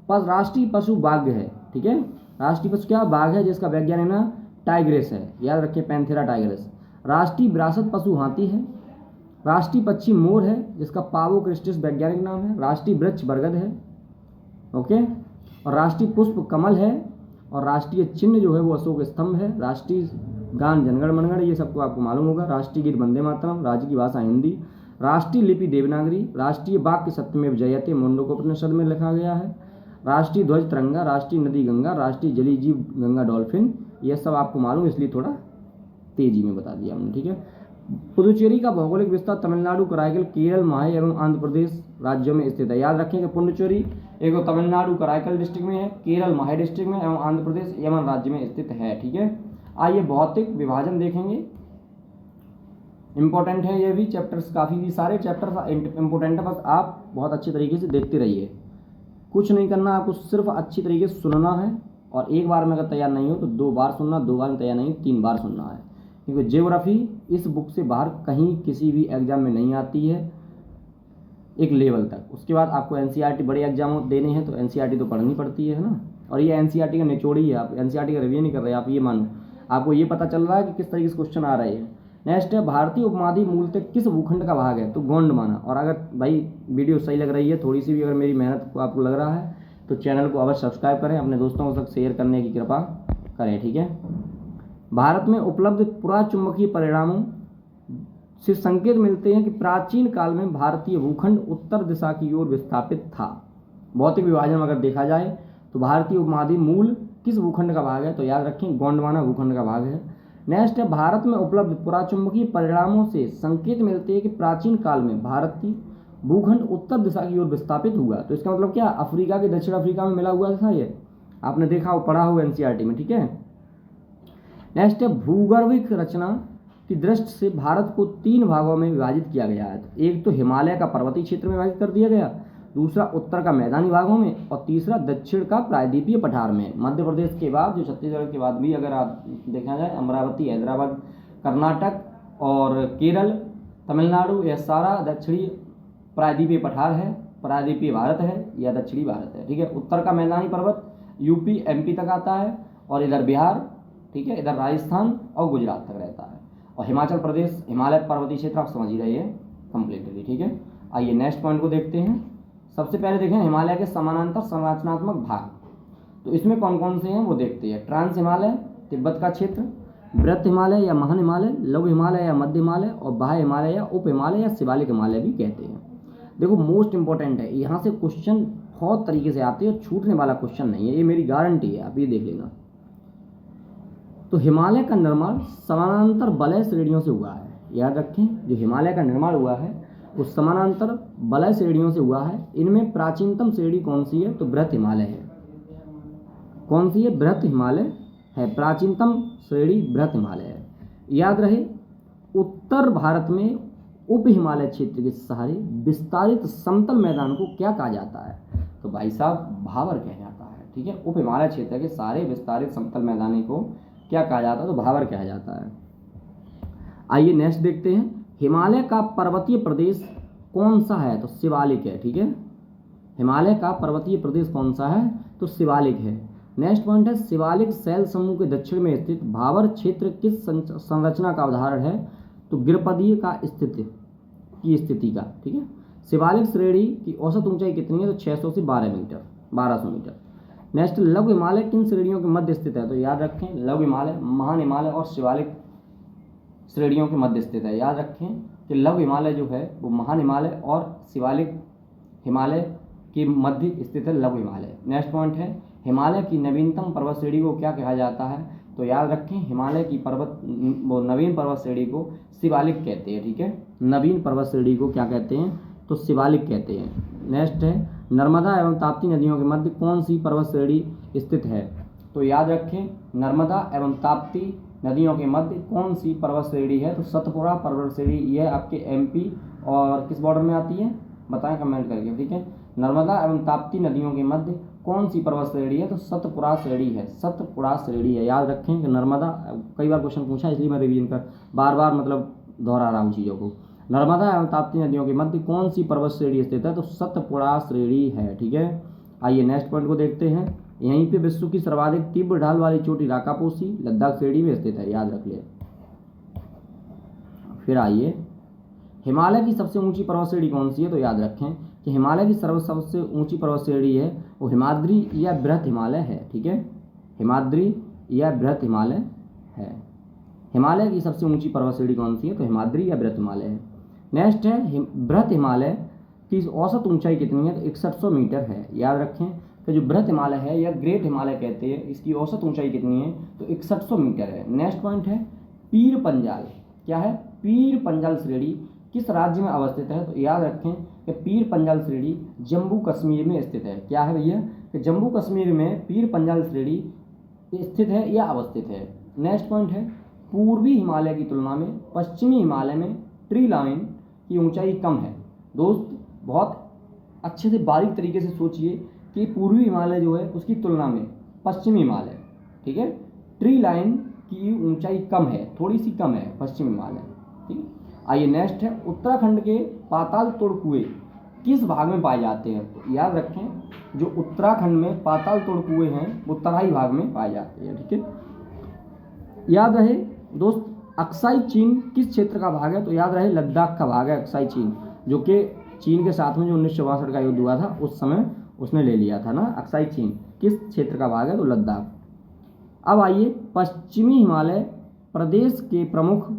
राष्ट्रीय पशु बाघ है, ठीक है, राष्ट्रीय पशु क्या, बाघ है, जिसका वैज्ञानिक नाम टाइग्रेस है, याद रखिए, पैंथेरा टाइग्रेस। राष्ट्रीय विरासत पशु हाथी है। राष्ट्रीय पक्षी मोर है, जिसका पावो क्रिस्टिस वैज्ञानिक नाम है। राष्ट्रीय वृक्ष बरगद है, ओके, और राष्ट्रीय पुष्प कमल है। और राष्ट्रीय चिन्ह जो है वो अशोक स्तंभ है। राष्ट्रीय गान जनगण मनगण, ये सबको आपको मालूम होगा। राष्ट्रीय गीत वंदे मातरम, राज्य की भाषा हिंदी। राष्ट्रीय लिपि देवनागरी। राष्ट्रीय वाक्य सत्यमेव जयते, मुंडकोपनिषद में लिखा गया है। राष्ट्रीय ध्वज तिरंगा। राष्ट्रीय नदी गंगा। राष्ट्रीय जलीय जीव गंगा डॉल्फिन। ये सब आपको मालूम, इसलिए थोड़ा तेजी में बता दिया हमने, ठीक है। पुडुचेरी का भौगोलिक विस्तार तमिलनाडु, कराईकल, केरल, माहे एवं आंध्र प्रदेश राज्यों में स्थित है। याद रखें कि पुडुचेरी एक तमिलनाडु कराईकल डिस्ट्रिक्ट में है, केरल माहे डिस्ट्रिक्ट में एवं आंध्र प्रदेश यमन राज्य में स्थित है, ठीक है। आइए भौतिक विभाजन देखेंगे, इंपॉर्टेंट है ये भी चैप्टर्स, काफ़ी भी सारे चैप्टर्स इंपॉर्टेंट है, बस आप बहुत अच्छे तरीके से देखते रहिए। कुछ नहीं करना, आपको सिर्फ अच्छी तरीके से सुनना है, और एक बार में अगर तैयार नहीं हो तो 2 बार सुनना, 2 बार में तैयार नहीं 3 बार सुनना है, क्योंकि ज्योग्राफी इस बुक से बाहर कहीं किसी भी एग्जाम में नहीं आती है एक लेवल तक। उसके बाद आपको एनसीईआरटी बड़े एग्जाम देने हैं तो एनसीईआरटी तो पढ़नी पड़ती है ना, और ये एनसीईआरटी का निचोड़ ही है। आप एनसीईआरटी का रिव्यू नहीं कर रहे, आप ये मानो, आपको ये पता चल रहा है कि किस तरीके से क्वेश्चन आ रहे हैं। नेक्स्ट है भारतीय उपमहाद्वीप मूलतः किस भूखंड का भाग है, तो गोंडवाना। और अगर भाई वीडियो सही लग रही है, थोड़ी सी भी अगर मेरी मेहनत को आपको लग रहा है तो चैनल को अवश्य सब्सक्राइब करें, अपने दोस्तों के साथ शेयर करने की कृपा करें, ठीक है। भारत में उपलब्ध पुराचुंबकीय परिणामों से संकेत मिलते हैं कि प्राचीन काल में भारतीय भूखंड उत्तर दिशा की ओर विस्थापित था। भौतिक विभाजन में अगर देखा जाए तो भारतीय उपमहाद्वीप मूल किस भूखंड का भाग है, तो याद रखें गोंडवाना भूखंड का भाग है। नेक्स्ट है भारत में उपलब्ध पुराचुंबकीय परिणामों से संकेत मिलते हैं कि प्राचीन काल में भारतीय भूखंड उत्तर दिशा की ओर विस्थापित हुआ। तो इसका मतलब क्या, अफ्रीका के दक्षिण अफ्रीका में मिला हुआ था, ये आपने देखा हो, पढ़ा हो एनसीईआरटी में, ठीक है। नेक्स्ट है भूगर्भिक रचना की दृष्टि से भारत को 3 भागों में विभाजित किया गया है। एक तो हिमालय का पर्वतीय क्षेत्र में विभाजित कर दिया गया, दूसरा उत्तर का मैदानी भागों में, और तीसरा दक्षिण का प्रायद्वीपीय पठार में। मध्य प्रदेश के बाद जो छत्तीसगढ़ के बाद भी अगर आप देखा जाए, अमरावती, हैदराबाद, कर्नाटक और केरल, तमिलनाडु, यह सारा दक्षिणी प्रायद्वीपीय पठार है, प्रायद्वीपीय भारत है या दक्षिणी भारत है, ठीक है। उत्तर का मैदानी पर्वत यूपी एमपी तक आता है, और इधर बिहार, ठीक है, इधर राजस्थान और गुजरात तक रहता है। और हिमाचल प्रदेश हिमालय पर्वतीय क्षेत्र आप समझ ही रहे हैं, कंप्लीटली, ठीक है। आइए नेक्स्ट पॉइंट को देखते हैं। सबसे पहले देखें हिमालय के समानांतर संरचनात्मक भाग, तो इसमें कौन कौन से हैं वो देखते हैं। ट्रांस हिमालय, तिब्बत का क्षेत्र, वृत्त हिमालय या महान हिमालय, लघु हिमालय या मध्य हिमालय, और बाह्य हिमालय या उप हिमालय या शिवालिक हिमालय भी कहते हैं। देखो मोस्ट इंपॉर्टेंट है, यहाँ से क्वेश्चन बहुत तरीके से आते हैं, छूटने वाला क्वेश्चन नहीं है, ये मेरी गारंटी है, आप ये देख लेना। तो हिमालय का निर्माण समानांतर वलय श्रेणियों से हुआ है, याद रखें, जो हिमालय का निर्माण हुआ है वो समानांतर वलय श्रेणियों से हुआ है। इनमें प्राचीनतम श्रेणी कौन सी है, तो बृहत हिमालय है। कौन सी है, बृहत हिमालय है, प्राचीनतम श्रेणी बृहत हिमालय है। याद रहे, उत्तर भारत में उप हिमालय क्षेत्र के सहारे विस्तारित समतल मैदान को क्या कहा जाता है, तो भाई साहब भावर कहा जाता है, ठीक है। उप हिमालय क्षेत्र के सारे विस्तारित समतल मैदान को क्या कहा जाता है, तो भावर कहा जाता है। आइए नेक्स्ट देखते हैं, हिमालय का पर्वतीय प्रदेश कौन सा है, तो शिवालिक है, ठीक है। हिमालय का पर्वतीय प्रदेश कौन सा है, तो शिवालिक है। नेक्स्ट पॉइंट है, शिवालिक शैल समूह के दक्षिण में स्थित भावर क्षेत्र किस संरचना का उदाहरण है, तो गिरपदीय का स्थिति का, ठीक है। शिवालिक श्रेणी की औसत ऊंचाई कितनी है, तो 600 से 1200 मीटर। नेक्स्ट, लघु हिमालय किन श्रेणियों के मध्य स्थित है, तो याद रखें लघु हिमालय, महान हिमालय और शिवालिक श्रेणियों के मध्य स्थित है। याद रखें कि लघु हिमालय जो है वो महान हिमालय और शिवालिक हिमालय के मध्य स्थित है लघु हिमालय। नेक्स्ट पॉइंट है, हिमालय की नवीनतम पर्वत श्रेणी को क्या कहा जाता है, तो याद रखें हिमालय की नवीन पर्वत श्रेणी को शिवालिक कहते हैं, ठीक है। नवीन पर्वत श्रेणी को क्या कहते हैं, तो शिवालिक कहते हैं। नेक्स्ट है, नर्मदा एवं ताप्ती नदियों के मध्य कौन सी पर्वत श्रेणी स्थित है, तो याद रखें नर्मदा एवं ताप्ती नदियों के मध्य कौन सी पर्वत श्रेणी है, तो सतपुड़ा पर्वत श्रेणी, यह आपके एमपी और किस बॉर्डर में आती है, बताएं कमेंट करके, ठीक है। नर्मदा एवं ताप्ती नदियों के मध्य कौन सी पर्वत श्रेणी है, तो सतपुड़ा श्रेणी है, सतपुड़ा श्रेणी है। याद रखें कि नर्मदा, कई बार क्वेश्चन पूछा इसलिए मैं रिवीजन कर बार बार मतलब दोहरा रहा हूँ चीज़ों को। नर्मदा एवं ताप्ती नदियों के मध्य कौन सी पर्वत श्रेणी स्थित है, तो सतपुड़ा श्रेणी है, ठीक है। आइए नेक्स्ट पॉइंट को देखते हैं। यहीं पे विश्व की सर्वाधिक तीव्र ढाल वाली चोटी राकापोशी लद्दाख श्रेणी में स्थित है, याद रख ले। फिर आइए, हिमालय की सबसे ऊंची पर्वत श्रेणी कौन सी है, तो याद रखें कि हिमालय की सबसे ऊंची पर्वत श्रेणी है वो हिमाद्री या बृहत हिमालय है, ठीक है। हिमाद्री या बृहत हिमालय है। हिमालय की सबसे ऊंची पर्वत श्रेणी कौन सी है, तो हिमाद्री या बृहत हिमालय है। नेक्स्ट है, बृहत हिमालय की औसत ऊंचाई कितनी है, तो 6100 मीटर है। याद रखें कि जो बृहत हिमालय है या ग्रेट हिमालय कहते हैं, इसकी औसत ऊंचाई कितनी है, तो 6100 मीटर है। नेक्स्ट पॉइंट है, पीर पंजाल, क्या है, पीर पंजाल श्रेणी किस राज्य में अवस्थित है, तो याद रखें कि पीर पंजाल श्रेणी जम्मू कश्मीर में स्थित है। क्या है भैया, कि जम्मू कश्मीर में पीर पंजाल श्रेणी स्थित है या अवस्थित है। नेक्स्ट पॉइंट है, पूर्वी हिमालय की तुलना में पश्चिमी हिमालय में ट्री लाइन की ऊंचाई कम है। दोस्त बहुत अच्छे से बारीक तरीके से सोचिए कि पूर्वी हिमालय जो है उसकी तुलना में पश्चिमी हिमालय, ठीक है, ट्री लाइन की ऊंचाई कम है, थोड़ी सी कम है पश्चिमी हिमालय, ठीक है। आइए नेक्स्ट है, उत्तराखंड के पाताल तोड़ कुएं किस भाग में पाए जाते हैं, तो याद रखें जो उत्तराखंड में पाताल तोड़ कुएं हैं वो तराई भाग में पाए जाते हैं, ठीक है। याद रहे दोस्त, अक्साई चीन किस क्षेत्र का भाग है, तो याद रहे लद्दाख का भाग है अक्साई चीन, जो कि चीन के साथ में जो 1962 का युद्ध हुआ था उस समय उसने ले लिया था ना। अक्साई चीन किस क्षेत्र का भाग है, तो लद्दाख। अब आइए, पश्चिमी हिमालय प्रदेश के प्रमुख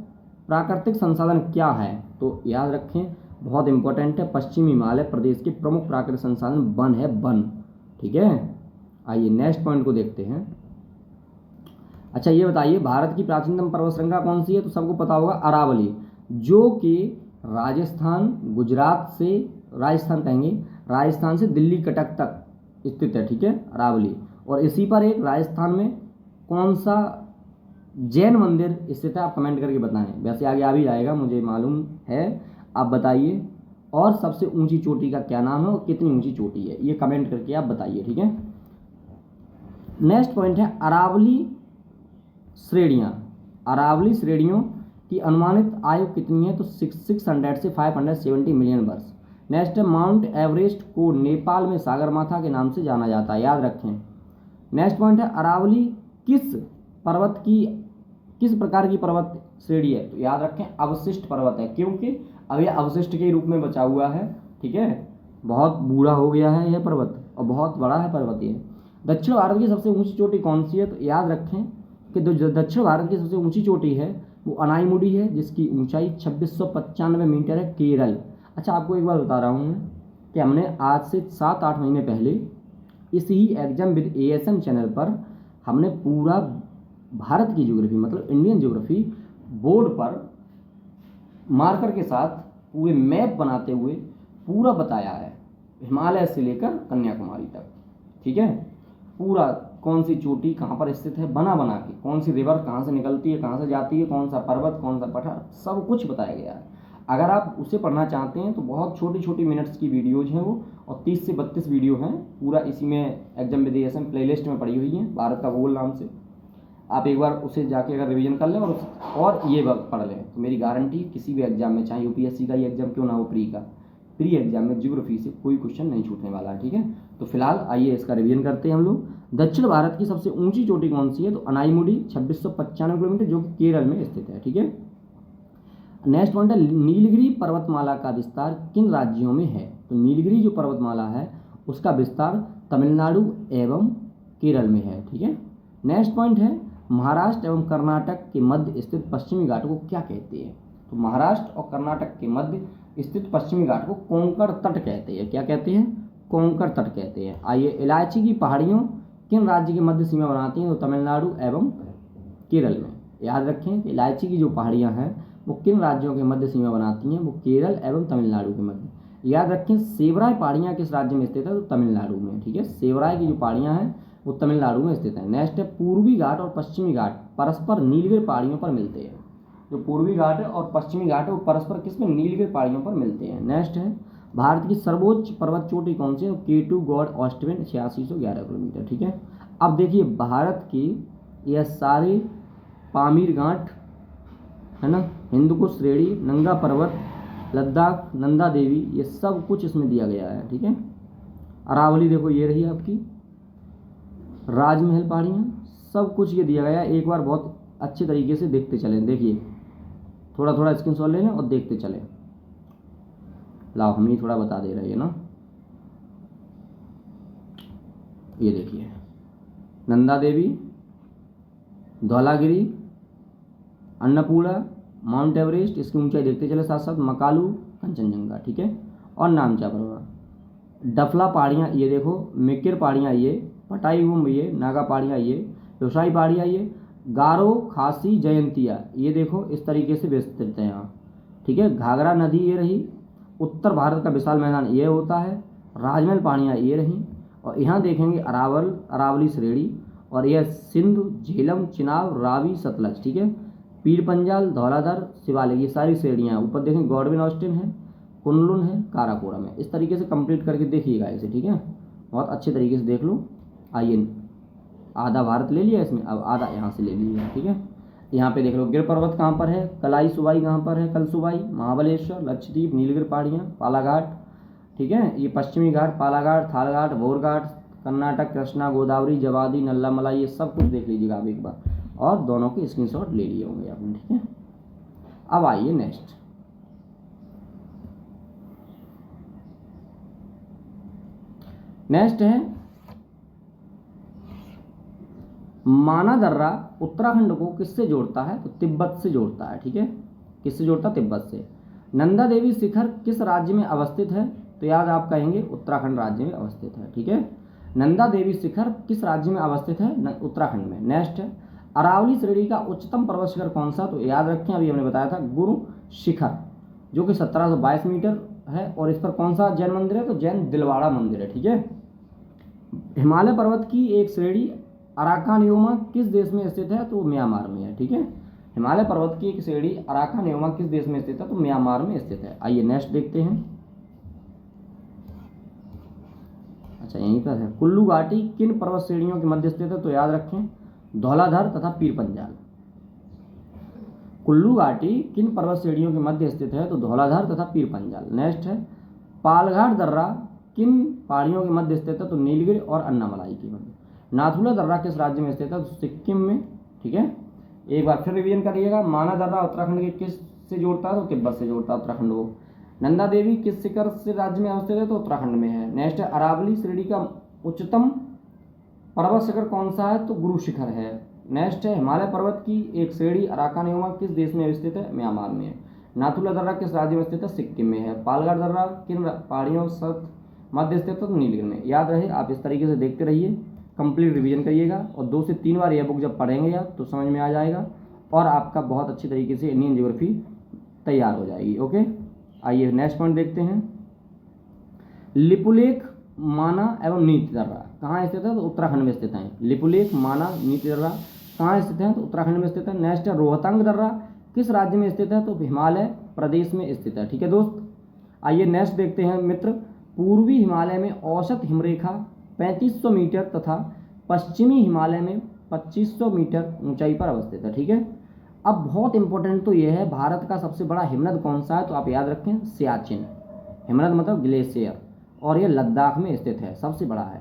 प्राकृतिक संसाधन क्या है, तो याद रखें बहुत इंपॉर्टेंट है, पश्चिमी हिमालय प्रदेश के प्रमुख प्राकृतिक संसाधन वन है, वन, ठीक है। आइए नेक्स्ट पॉइंट को देखते हैं। अच्छा ये बताइए, भारत की प्राचीनतम पर्वत श्रृंखला कौन सी है, तो सबको पता होगा अरावली, जो कि राजस्थान से दिल्ली कटक तक स्थित है, ठीक है, अरावली। और इसी पर एक राजस्थान में कौन सा जैन मंदिर स्थित है, आप कमेंट करके बताएं। वैसे आगे आ भी जाएगा मुझे मालूम है, आप बताइए। और सबसे ऊंची चोटी का क्या नाम है और कितनी ऊंची चोटी है, ये कमेंट करके आप बताइए, ठीक है। नेक्स्ट पॉइंट है, अरावली श्रेणियों की अनुमानित आयु कितनी है, तो 600 से 570 मिलियन वर्ष। नेक्स्ट है, माउंट एवरेस्ट को नेपाल में सागरमाथा के नाम से जाना जाता है, याद रखें। नेक्स्ट पॉइंट है, अरावली किस प्रकार की पर्वत श्रेणी है, तो याद रखें अवशिष्ट पर्वत है, क्योंकि अब ये अवशिष्ट के रूप में बचा हुआ है, ठीक है। बहुत बूढ़ा हो गया है यह पर्वत और बहुत बड़ा है पर्वत ये। दक्षिण भारत की सबसे ऊंची चोटी कौन सी है? तो याद रखें कि जो दक्षिण भारत की सबसे ऊंची चोटी है वो अनाईमुडी है, जिसकी ऊंचाई 2695 मीटर है, केरल। अच्छा, आपको एक बार बता रहा हूँ मैं कि हमने आज से 7-8 महीने पहले इसी एग्जाम विद ASM चैनल पर हमने पूरा भारत की ज्योग्राफी, मतलब इंडियन ज्योग्राफी बोर्ड पर मार्कर के साथ पूरे मैप बनाते हुए पूरा बताया है, हिमालय से लेकर कन्याकुमारी तक, ठीक है। पूरा कौन सी चोटी कहाँ पर स्थित है बना बना के, कौन सी रिवर कहाँ से निकलती है, कहाँ से जाती है, कौन सा पर्वत, कौन सा पठार, सब कुछ बताया गया है। अगर आप उसे पढ़ना चाहते हैं तो बहुत छोटी छोटी मिनट्स की वीडियोज हैं वो, और 30 से 32 वीडियो हैं, पूरा इसी में एग्जाम विद ASM प्लेलिस्ट में पड़ी हुई है, भारत का भूगोल नाम से। आप एक बार उसे जाके अगर रिवीजन कर लें और ये पढ़ लें तो मेरी गारंटी किसी भी एग्जाम में, चाहे UPSC का ही एग्जाम क्यों ना हो, प्री एग्जाम में ज्योग्राफी से कोई क्वेश्चन नहीं छूटने वाला है, ठीक है। तो फिलहाल आइए इसका रिवीजन करते हैं हम लोग। दक्षिण भारत की सबसे ऊंची चोटी कौन सी है? तो अनाईमुडी 2695 किलोमीटर, जो कि केरल में स्थित है, ठीक है। नेक्स्ट पॉइंट है, नीलगिरी पर्वतमाला का विस्तार किन राज्यों में है? तो नीलगिरी जो पर्वतमाला है उसका विस्तार तमिलनाडु एवं केरल में है, ठीक है। नेक्स्ट पॉइंट है, महाराष्ट्र एवं कर्नाटक के मध्य स्थित पश्चिमी घाट को क्या कहते हैं? तो महाराष्ट्र और कर्नाटक के मध्य स्थित पश्चिमी घाट को कोंकण तट कहते हैं। क्या कहते हैं? कोंकण तट कहते हैं। आइए, इलायची की पहाड़ियों किन राज्य के मध्य सीमा बनाती हैं? तो तमिलनाडु एवं केरल में। याद रखें कि इलायची की जो पहाड़ियाँ हैं वो किन राज्यों के मध्य सीमा बनाती हैं? वो केरल एवं तमिलनाडु के मध्य। याद रखें, सेवराय पहाड़ियाँ किस राज्य में स्थित है? तो तमिलनाडु में, ठीक है। सेवराय की जो पहाड़ियाँ हैं वो तमिलनाडु में स्थित है। नेक्स्ट है, पूर्वी घाट और पश्चिमी घाट परस्पर नीलगिरी पहाड़ियों पर मिलते हैं। जो पूर्वी घाट है और पश्चिमी घाट है वो परस्पर किसमें? नीलगिरी पहाड़ियों पर मिलते हैं। नेक्स्ट है, भारत की सर्वोच्च पर्वत चोटी कौन सी है? K2 गॉड ऑस्टिन 8611 किलोमीटर, ठीक है। अब देखिए, भारत की यह सारे पामीर घाट है ना, हिंदुकुश श्रेणी, नंगा पर्वत, लद्दाख, नंदा देवी, ये सब कुछ इसमें दिया गया है, ठीक है। अरावली देखो ये रही आपकी, राजमहल पहाड़ियाँ, सब कुछ ये दिया गया है। एक बार बहुत अच्छे तरीके से देखते चलें, देखिए थोड़ा थोड़ा स्क्रीनशॉट ले लें और देखते चलें। लाओ, हम ही थोड़ा बता दे रहे हैं ना। ये देखिए, नंदा देवी, धौलागिरी, अन्नपूर्णा, माउंट एवरेस्ट, इसकी ऊंचाई देखते चले, साथ साथ मकालू, कंचनजंगा, ठीक है, और नामचा पर्वत। डफला पहाड़ियाँ ये देखो, मेकिर पहाड़ियाँ ये, पटाईगुम्ब ये, नागा पहाड़ियाँ ये, योशाई पहाड़ियाँ ये, गारो, खासी, जयंतिया, ये देखो इस तरीके से विस्तृत है यहाँ, ठीक है। घाघरा नदी ये रही, उत्तर भारत का विशाल मैदान ये होता है, राजमहल पहाड़ियाँ ये रहीं, और यहाँ देखेंगे अरावली श्रेणी, और यह सिंधु, झेलम, चिनाब, रावी, सतलज, ठीक है। पीर पंजाल, धौलाधर, शिवालिक, ये सारी श्रेणियाँ। ऊपर देखें गॉडविन ऑस्टिन है, कुनलुन है, काराकोरम है। इस तरीके से कंप्लीट करके देखिएगा इसे, ठीक है, बहुत अच्छे तरीके से देख लो। आइए, आधा भारत ले लिया इसमें, अब आधा यहाँ से ले लीजिए, ठीक है। यहाँ पे देख लो, गिर पर्वत कहाँ पर है, कलाई सुबाई कहाँ पर है, कल सुबाई, महाबलेश्वर, लक्षद्वीप, नीलगिरी पहाड़ियाँ, पालाघाट, ठीक है। ये पश्चिमी घाट, पालाघाट, थालघाट, भोरघाट, कर्नाटक, कृष्णा, गोदावरी, जवादी, नल्लामला, ये सब कुछ देख लीजिएगा आप एक बार, और दोनों के स्क्रीनशॉट ले लिए होंगे आपने, ठीक है। अब आइए नेक्स्ट, नेक्स्ट है, माना दर्रा उत्तराखंड को किससे जोड़ता है? तो तिब्बत से जोड़ता है, ठीक है। किससे जोड़ता है? तिब्बत से। नंदा देवी शिखर किस राज्य में अवस्थित है? तो याद आप कहेंगे उत्तराखंड राज्य में अवस्थित है, ठीक है। नंदा देवी शिखर किस राज्य में अवस्थित है? उत्तराखंड में। नेक्स्ट है, अरावली श्रेणी का उच्चतम पर्वत शिखर कौन सा? तो याद रखें, अभी हमने बताया था गुरु शिखर, जो कि 1722 मीटर है, और इस पर कौन सा जैन मंदिर है? तो जैन दिलवाड़ा मंदिर है, ठीक है। हिमालय पर्वत की एक श्रेणी अराकानयोमा किस देश में स्थित है? तो म्यांमार में है, ठीक है। हिमालय पर्वत की एक श्रेणी अराकानयोमा किस देश में स्थित है? तो म्यांमार में स्थित है। आइए नेक्स्ट देखते हैं। अच्छा, यहीं पर है, कुल्लू घाटी किन पर्वत श्रेणियों के मध्य स्थित है? तो याद रखें, धौलाधर तथा पीर पंजाल। कुल्लू घाटी किन पर्वत श्रेणियों के मध्य स्थित है? तो धौलाधर तथा पीर पंजाल। नेक्स्ट है, पालघाट दर्रा किन पहाड़ियों के मध्य स्थित है? तो नीलगिरी और अन्नामलाई के मध्य। नाथुला दर्रा किस राज्य में स्थित है? तो सिक्किम में, ठीक है। एक बार फिर रिवीजन करिएगा, माना दर्रा उत्तराखंड के किस से जोड़ता है? तो तिब्बत से जोड़ता है उत्तराखंड को। नंदा देवी किस शिखर से राज्य में अवस्थित है? तो उत्तराखंड में है। नेक्स्ट है अरावली श्रेणी का उच्चतम पर्वत शिखर कौन सा है? तो गुरु शिखर है। नेक्स्ट है हिमालय पर्वत की एक श्रेणी अराकानेउमा किस देश में स्थित है? म्यांमार में है। नाथुला दर्रा किस राज्य में स्थित है? सिक्किम में है। पालघाट दर्रा किन पहाड़ियों सहित मध्य स्थित है? तो नीलगिरी में। याद रहे, आप इस तरीके से देखते रहिए, कंप्लीट रिवीजन करिएगा और 2 से 3 बार यह बुक जब पढ़ेंगे आप तो समझ में आ जाएगा और आपका बहुत अच्छी तरीके से इंडियन ज्योग्राफी तैयार हो जाएगी। ओके, आइए नेक्स्ट पॉइंट देखते हैं। लिपुलेख, माना एवं नीति दर्रा कहाँ स्थित है? तो उत्तराखंड में स्थित है। लिपुलेख, माना, नीति दर्रा कहाँ स्थित है? तो उत्तराखंड में स्थित है। नेक्स्ट है रोहतांग दर्रा किस राज्य में स्थित है? तो हिमालय प्रदेश में स्थित है। ठीक है दोस्त, आइए नेक्स्ट देखते हैं मित्र। पूर्वी हिमालय में औसत हिमरेखा 3500 मीटर तथा पश्चिमी हिमालय में 2500 मीटर ऊंचाई पर अवस्थित है। ठीक है, अब बहुत इंपॉर्टेंट तो यह है, भारत का सबसे बड़ा हिमनद कौन सा है? तो आप याद रखें सियाचिन। हिमनद मतलब ग्लेशियर, और यह लद्दाख में स्थित है, सबसे बड़ा है।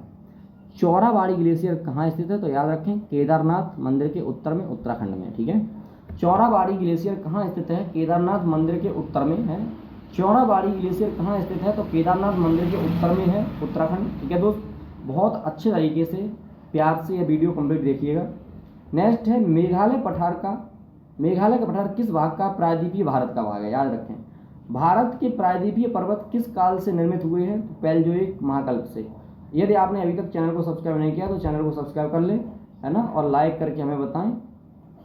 चौराबाड़ी ग्लेशियर कहाँ स्थित है? तो याद रखें केदारनाथ मंदिर के उत्तर में, उत्तराखंड में। ठीक है, चौराबाड़ी ग्लेशियर कहाँ स्थित है? केदारनाथ मंदिर के उत्तर में है। चौराबाड़ी ग्लेशियर कहाँ स्थित है? तो केदारनाथ मंदिर के उत्तर में है, उत्तराखंड। ठीक है दोस्त, बहुत अच्छे तरीके से प्यार से यह वीडियो कंप्लीट देखिएगा। नेक्स्ट है मेघालय पठार का, मेघालय का पठार किस भाग का? प्रायद्वीपीय भारत का भाग है। याद रखें, भारत के प्रायद्वीपीय पर्वत किस काल से निर्मित हुए हैं? तो पैलजोइक महाकल्प से। यदि आपने अभी तक चैनल को सब्सक्राइब नहीं किया तो चैनल को सब्सक्राइब कर ले, है ना, और लाइक करके हमें बताएं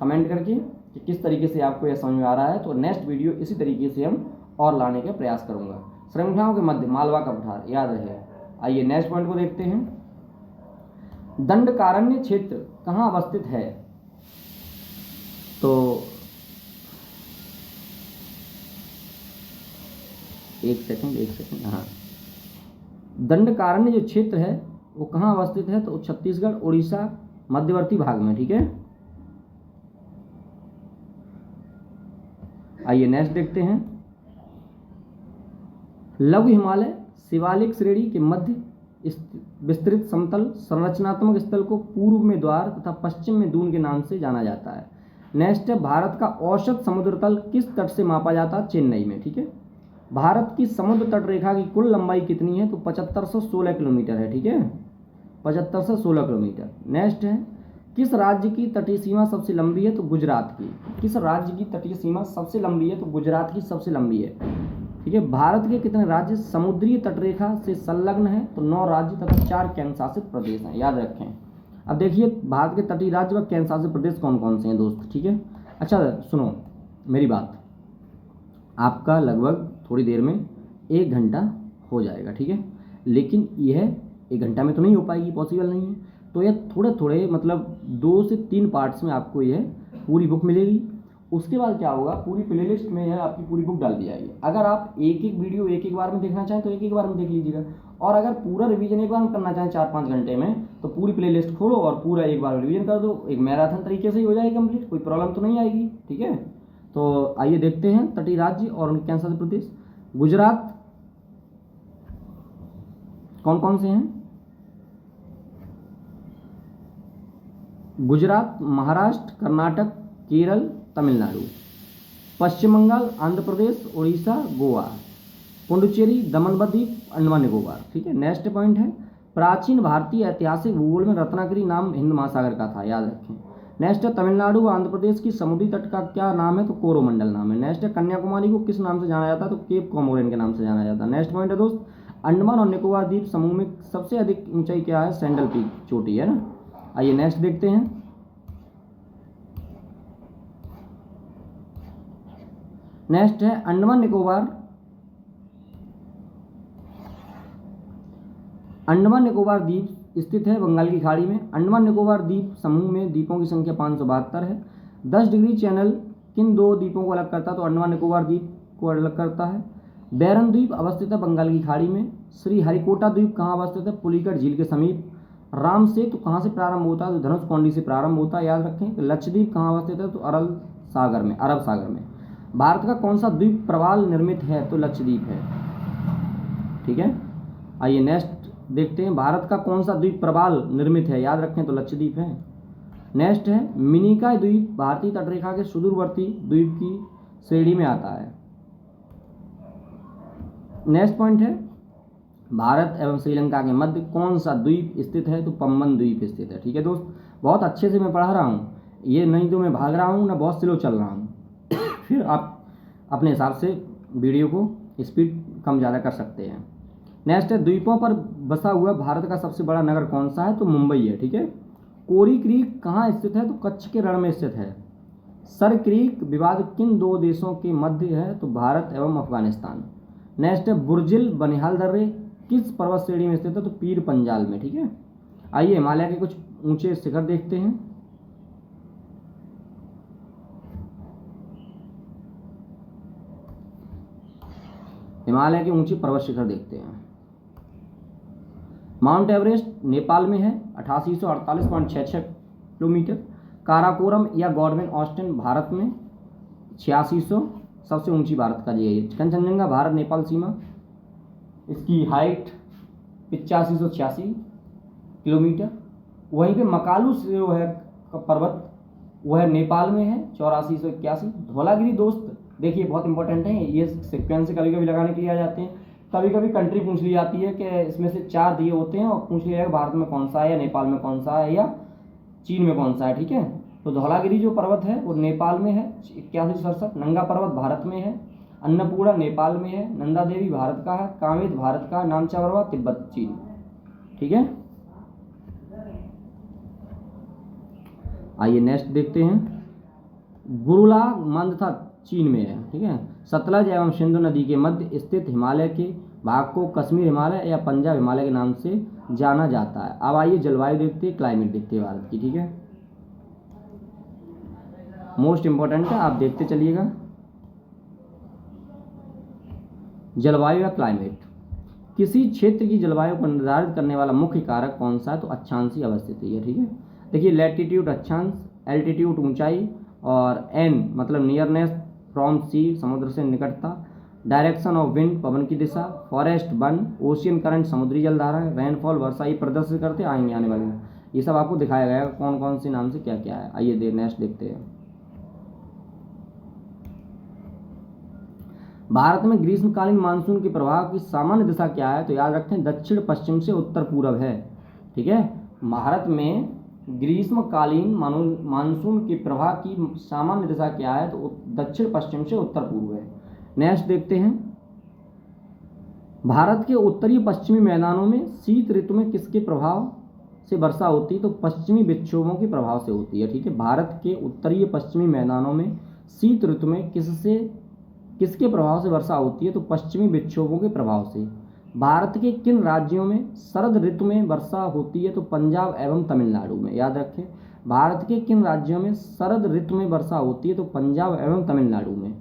कमेंट करके कि किस तरीके से आपको यह समझ में आ रहा है। तो नेक्स्ट वीडियो इसी तरीके से हम और लाने का प्रयास करूंगा। श्रृंखलाओं के मध्य मालवा का पठार, याद रहे। आइए नेक्स्ट पॉइंट को देखते हैं। दंडकारण्य क्षेत्र कहाँ अवस्थित है? तो एक सेकंड, हाँ, दंडकारण्य जो क्षेत्र है वो कहाँ अवस्थित है? तो छत्तीसगढ़ उड़ीसा मध्यवर्ती भाग में। ठीक है, आइए नेक्स्ट देखते हैं। लघु हिमालय शिवालिक श्रेणी के मध्य विस्तृत समतल संरचनात्मक स्थल को पूर्व में द्वार तथा पश्चिम में दून के नाम से जाना जाता है। नेक्स्ट है भारत का औसत समुद्र तल किस तट से मापा जाता है? चेन्नई में। ठीक है, भारत की समुद्र तट रेखा की कुल लंबाई कितनी है? तो 7516 किलोमीटर है। ठीक है, 7516 किलोमीटर। नेक्स्ट है किस राज्य की तटीय सीमा सबसे लंबी है? तो गुजरात की। किस राज्य की तटीय सीमा सबसे लंबी है? तो गुजरात की सबसे लंबी है। ठीक है, भारत के कितने राज्य समुद्रीय तटरेखा से संलग्न है? तो 9 राज्य तथा 4 केंद्र शासित प्रदेश हैं। याद रखें। अब देखिए भारत के तटीय राज्य व केंद्र शासित प्रदेश कौन कौन से हैं दोस्त। ठीक है, अच्छा सुनो मेरी बात, आपका लगभग थोड़ी देर में 1 घंटा हो जाएगा। ठीक है, लेकिन यह 1 घंटा में तो नहीं हो पाएगी, पॉसिबल नहीं है। तो यह थोड़े थोड़े मतलब 2 से 3 पार्ट्स में आपको यह पूरी बुक मिलेगी। उसके बाद क्या होगा, पूरी प्लेलिस्ट में यह आपकी पूरी बुक डाल दी जाएगी। अगर आप एक एक वीडियो एक एक बार में देखना चाहें तो एक एक बार में देख लीजिएगा, और अगर पूरा रिवीजन एक बार में करना चाहें 4-5 घंटे में तो पूरी प्लेलिस्ट खोलो और पूरा एक बार रिवीजन कर दो। एक मैराथन तरीके से ही हो जाएगी कंप्लीट, कोई प्रॉब्लम तो नहीं आएगी। ठीक है, तो आइए देखते हैं तटीय राज्य और उनके केंद्र शासित प्रदेश। गुजरात कौन कौन से हैं? गुजरात, महाराष्ट्र, कर्नाटक, केरल, तमिलनाडु, पश्चिम बंगाल, आंध्र प्रदेश, उड़ीसा, गोवा, पुडुचेरी, दमन व दीप, अंडमान निकोबार। ठीक है, नेक्स्ट पॉइंट है प्राचीन भारतीय ऐतिहासिक भूगोल में रत्नागिरी नाम हिंद महासागर का था। याद रखें। नेक्स्ट है तमिलनाडु व आंध्र प्रदेश की समुद्री तट का क्या नाम है? तो कोरोमंडल नाम है। नेक्स्ट है कन्याकुमारी को किस नाम से जाना जाता है? तो केप कोमोरिन के नाम से जाना जाता है। नेक्स्ट पॉइंट है दोस्त अंडमान और निकोबार द्वीप समूह में सबसे अधिक ऊंचाई क्या है? सैंडल पीक चोटी है ना। आइए नेक्स्ट देखते हैं। नेक्स्ट है अंडमान निकोबार। अंडमान निकोबार द्वीप स्थित है बंगाल की खाड़ी में। अंडमान निकोबार द्वीप समूह में द्वीपों की संख्या 572 है। 10 डिग्री चैनल किन 2 द्वीपों को अलग करता है? तो अंडमान निकोबार द्वीप को अलग करता है। बैरन द्वीप अवस्थित है बंगाल की खाड़ी में। श्री हरिकोटा द्वीप कहाँ अवस्थित है? पुलिकट झील के समीप। राम सेतु कहाँ से प्रारंभ होता है? तो धनुषकोडी से प्रारंभ होता है। याद रखें। लक्षद्वीप कहाँ अवस्थित है? तो अरब सागर में। भारत का कौन सा द्वीप प्रवाल निर्मित है? तो लक्षद्वीप है। ठीक है, आइए नेक्स्ट देखते हैं। भारत का कौन सा द्वीप प्रवाल निर्मित है? याद रखें, तो लक्षद्वीप है। नेक्स्ट है मिनिकॉय द्वीप भारतीय तटरेखा के सुदूरवर्ती द्वीप की श्रेणी में आता है। नेक्स्ट पॉइंट है, भारत एवं श्रीलंका के मध्य कौन सा द्वीप स्थित है? तो पम्बन द्वीप स्थित है। ठीक है दोस्त, बहुत अच्छे से मैं पढ़ा रहा हूँ, ये नहीं तो मैं भाग रहा हूँ ना बहुत स्लो चल रहा हूँ। फिर आप अपने हिसाब से वीडियो को स्पीड कम ज़्यादा कर सकते हैं। नेक्स्ट है, द्वीपों पर बसा हुआ भारत का सबसे बड़ा नगर कौन सा है? तो मुंबई है। ठीक है। कोरी क्रीक कहाँ स्थित है? तो कच्छ के रण में स्थित है। सर क्रीक विवाद किन दो देशों के मध्य है? तो भारत एवं अफगानिस्तान। नेक्स्ट है, बुर्जिल बनिहाल दर्रे किस पर्वत श्रेणी में स्थित है? तो पीर पंजाल में। ठीक है। आइए हिमालय के कुछ ऊंचे शिखर देखते हैं। हिमालय के ऊंची पर्वत शिखर देखते हैं। माउंट एवरेस्ट नेपाल में है 8848.66 किलोमीटर। काराकोरम या गॉडविन ऑस्टिन भारत में 8600, सबसे ऊंची भारत का ये है। कंचनजंगा भारत नेपाल सीमा, इसकी हाइट 8586 किलोमीटर। वहीं पे मकालू जो है पर्वत वह है नेपाल में है 8481। धौलागिरी दोस्त देखिए बहुत इंपॉर्टेंट है, ये सिक्वेंस से कभी कभी लगाने के लिए आ जाते हैं। कभी कभी कंट्री पूछ ली जाती है कि इसमें से 4 दिए होते हैं और पूछ लिया जाएगा भारत में कौन सा है या नेपाल में कौन सा है या चीन में कौन सा है। ठीक है। तो धौलागिरी जो पर्वत है वो नेपाल में है 8167। नंगा पर्वत भारत में है। अन्नपूर्णा नेपाल में है। नंदा देवी भारत का है। कामेत भारत का। नामचा पर्वत तिब्बत चीन। ठीक है। आइए नेक्स्ट देखते हैं, गुरुला मंदथा चीन में है। ठीक है। सतलज एवं सिंधु नदी के मध्य स्थित हिमालय के भाग को कश्मीर हिमालय या पंजाब हिमालय के नाम से जाना जाता है। अब आइए जलवायु देखते हैं, क्लाइमेट देखते हैं भारत की। ठीक है, मोस्ट इंपॉर्टेंट है, आप देखते चलिएगा। जलवायु या क्लाइमेट, किसी क्षेत्र की जलवायु को निर्धारित करने वाला मुख्य कारक कौन सा है? तो अक्षांशीय अवस्थिति है। ठीक है। देखिए लैटिट्यूड अक्षांश, एल्टीट्यूड ऊंचाई, और एन मतलब नियरनेस फ्रॉम सी समुद्र से निकटता, डायरेक्शन ऑफ विंड पवन की दिशा, फॉरेस्ट वन, ओशियन करंट समुद्री जलधारा, रेनफॉल वर्षा, ये प्रदर्शित करते आएंगे आने वाले में। ये सब आपको दिखाया गया है कौन कौन से नाम से क्या क्या है। आइए नेक्स्ट देखते हैं। भारत में ग्रीष्मकालीन मानसून के प्रभाव की सामान्य दिशा क्या है? तो याद रखें दक्षिण पश्चिम से उत्तर पूर्व है। ठीक है। भारत में ग्रीष्मकालीन मानसून के प्रवाह की सामान्य दिशा क्या है? तो दक्षिण पश्चिम से उत्तर पूर्व है। नेक्स्ट देखते हैं, भारत के उत्तरी पश्चिमी मैदानों में शीत ऋतु में किसके प्रभाव से वर्षा होती है? तो पश्चिमी विक्षोभों के प्रभाव से होती है। ठीक है। भारत के उत्तरी पश्चिमी मैदानों में शीत ऋतु में किसके प्रभाव से वर्षा होती है? तो पश्चिमी विक्षोभों के प्रभाव से। भारत के किन राज्यों में शरद ऋतु में वर्षा होती है? तो पंजाब एवं तमिलनाडु में। याद रखें, भारत के किन राज्यों में शरद ऋतु में वर्षा होती है? तो पंजाब एवं तमिलनाडु में।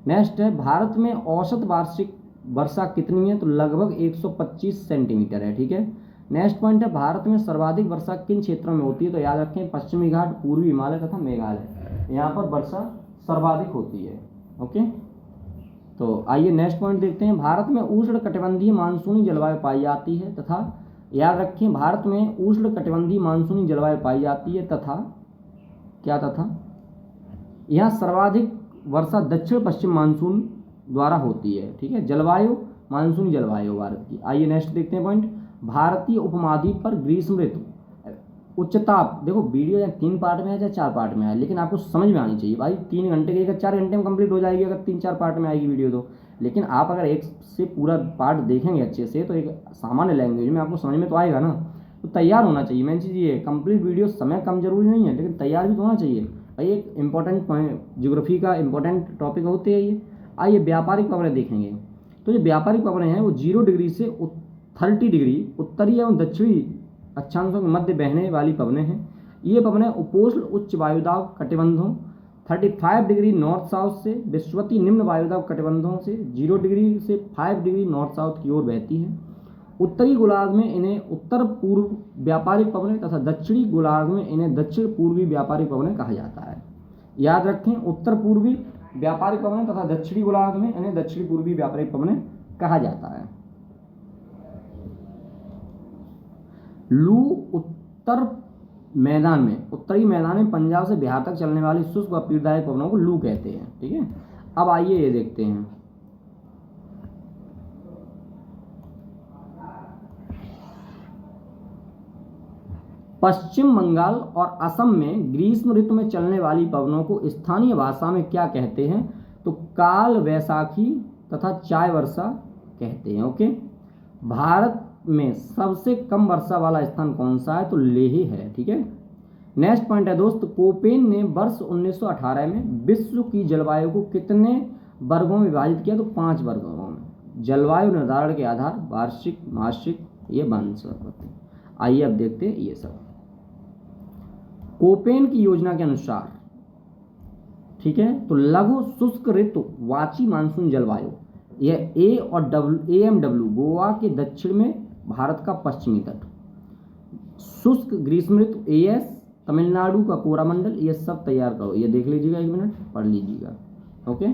नेक्स्ट है, भारत में औसत वार्षिक वर्षा कितनी है? तो लगभग 125 सेंटीमीटर है। ठीक है। नेक्स्ट पॉइंट है, भारत में सर्वाधिक वर्षा किन क्षेत्रों में होती है? तो याद रखें पश्चिमी घाट, पूर्वी हिमालय तथा मेघालय, यहाँ पर वर्षा सर्वाधिक होती है। ओके। तो आइए नेक्स्ट पॉइंट देखते हैं, भारत में उष्ण कटिबंधीय मानसूनी जलवायु पाई जाती है तथा, याद रखें भारत में उष्ण कटिबंधीय मानसूनी जलवायु पाई जाती है तथा यहाँ सर्वाधिक वर्षा दक्षिण पश्चिम मानसून द्वारा होती है। ठीक है। जलवायु मानसूनी जलवायु भारत की। आइए नेक्स्ट देखते हैं पॉइंट, भारतीय उपमहाद्वीप पर ग्रीष्म ऋतु उच्च ताप, देखो वीडियो या 3 पार्ट में है चाहे 4 पार्ट में है, लेकिन आपको समझ में आनी चाहिए भाई। 3 घंटे की 4 घंटे में कंप्लीट हो जाएगी अगर 3-4 पार्ट में आएगी वीडियो तो। लेकिन आप अगर एक से पूरा पार्ट देखेंगे अच्छे से तो एक सामान्य लैंग्वेज में आपको समझ में तो आएगा ना। तो तैयार होना चाहिए, मेन चीज़ ये कंप्लीट वीडियो। समय कम जरूरी नहीं है लेकिन तैयार भी तो होना चाहिए भाई। एक इंपॉर्टेंट पॉइंट, ज्योग्राफी का इंपॉर्टेंट टॉपिक होते हैं ये। आइए व्यापारिक पवनें देखेंगे। तो जो व्यापारिक पवनें हैं वो 0 डिग्री से 30 डिग्री उत्तरी एवं दक्षिणी अक्षांशों के मध्य बहने वाली पवनें हैं। ये पवनें उपोष्ण उच्च वायुदाब कटिबंधों 35 डिग्री नॉर्थ साउथ से विश्वती निम्न वायुदाब कटिबंधों से 0 डिग्री से 5 डिग्री नॉर्थ साउथ की ओर बहती हैं। उत्तरी गोलार्ध में इन्हें उत्तर पूर्व व्यापारिक पवनें तथा दक्षिणी गोलार्ध में इन्हें दक्षिण पूर्वी व्यापारिक पवनें कहा जाता है। याद रखें, उत्तर पूर्वी व्यापारिक पवनें तथा दक्षिणी गोलार्ध में इन्हें दक्षिण पूर्वी व्यापारिक पवनें कहा जाता है। लू उत्तर मैदान में, उत्तरी मैदान में पंजाब से बिहार तक चलने वाली शुष्क व पीड़ादायक पवनों को लू कहते हैं। ठीक है। अब आइए ये देखते हैं, पश्चिम बंगाल और असम में ग्रीष्म ऋतु में चलने वाली पवनों को स्थानीय भाषा में क्या कहते हैं? तो काल वैसाखी तथा चाय वर्षा कहते हैं। ओके। भारत में सबसे कम वर्षा वाला स्थान कौन सा है? तो लेह है। ठीक है। नेक्स्ट पॉइंट है दोस्त, कोपेन ने वर्ष 1918 में विश्व की जलवायु को कितने वर्गों में विभाजित किया? तो 5 वर्गों में। जलवायु निर्धारण के आधार वार्षिक, मासिक, ये वनस्पति। आइए अब देखते हैं ये सब। कोपेन की योजना के अनुसार, ठीक है, तो लघु शुष्क ऋतु वाची मानसून जलवायु, यह AMW गोवा के दक्षिण में, भारत का पश्चिमी तट। शुष्क ग्रीष्म ऋतु AS तमिलनाडु का कोरामंडल। ये सब तैयार करो, ये देख लीजिएगा, 1 मिनट पढ़ लीजिएगा। ओके।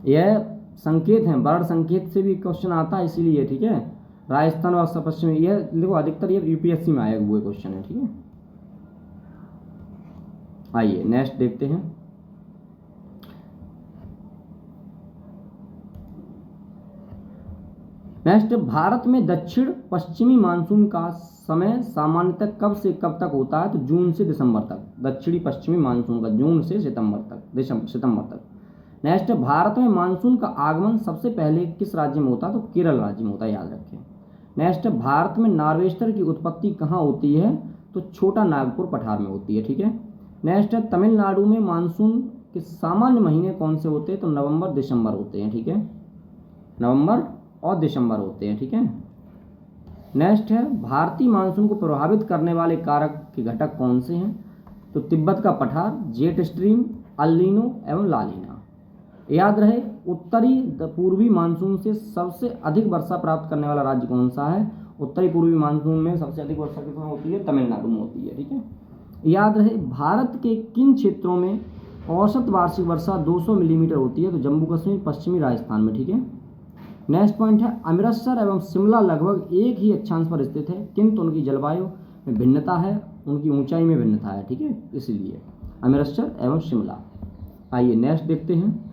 यह संकेत हैं, वर्ण संकेत से भी क्वेश्चन आता है, इसीलिए। ठीक है। राजस्थान और पश्चिम, यह देखो अधिकतर ये UPSC में आए हुए क्वेश्चन है। ठीक है। आइए नेक्स्ट देखते हैं। नेक्स्ट, भारत में दक्षिण पश्चिमी मानसून का समय सामान्यतः कब से कब तक होता है? तो जून से दिसंबर तक। दक्षिणी पश्चिमी मानसून का जून से सितंबर तक। नेक्स्ट, भारत में मानसून का आगमन सबसे पहले किस राज्य में होता है? तो केरल राज्य में होता है, याद रखें। नेक्स्ट, भारत में नार्वेस्टर की उत्पत्ति कहाँ होती है? तो छोटा नागपुर पठार में होती है। ठीक है। नेक्स्ट, तमिलनाडु में मानसून के सामान्य महीने कौन से होते हैं? तो नवंबर दिसंबर होते हैं। ठीक है। नवंबर और दिसंबर होते हैं। ठीक है। नेक्स्ट है, भारतीय मानसून को प्रभावित करने वाले कारक के घटक कौन से हैं? तो तिब्बत का पठार, जेट स्ट्रीम, अल नीनो एवं ला नीना। याद रहे, उत्तरी पूर्वी मानसून से सबसे अधिक वर्षा प्राप्त करने वाला राज्य कौन सा है? उत्तरी पूर्वी मानसून में सबसे अधिक वर्षा किसमें होती है? तमिलनाडु में होती है। ठीक है। याद रहे, भारत के किन क्षेत्रों में औसत वार्षिक वर्षा 200 मिलीमीटर होती है? तो जम्मू कश्मीर, पश्चिमी राजस्थान में। ठीक है। नेक्स्ट पॉइंट है, अमृतसर एवं शिमला लगभग एक ही अक्षांश पर स्थित है, किंतु उनकी जलवायु में भिन्नता है, उनकी ऊंचाई में भिन्नता है। ठीक है। इसलिए अमृतसर एवं शिमला। आइए नेक्स्ट देखते हैं।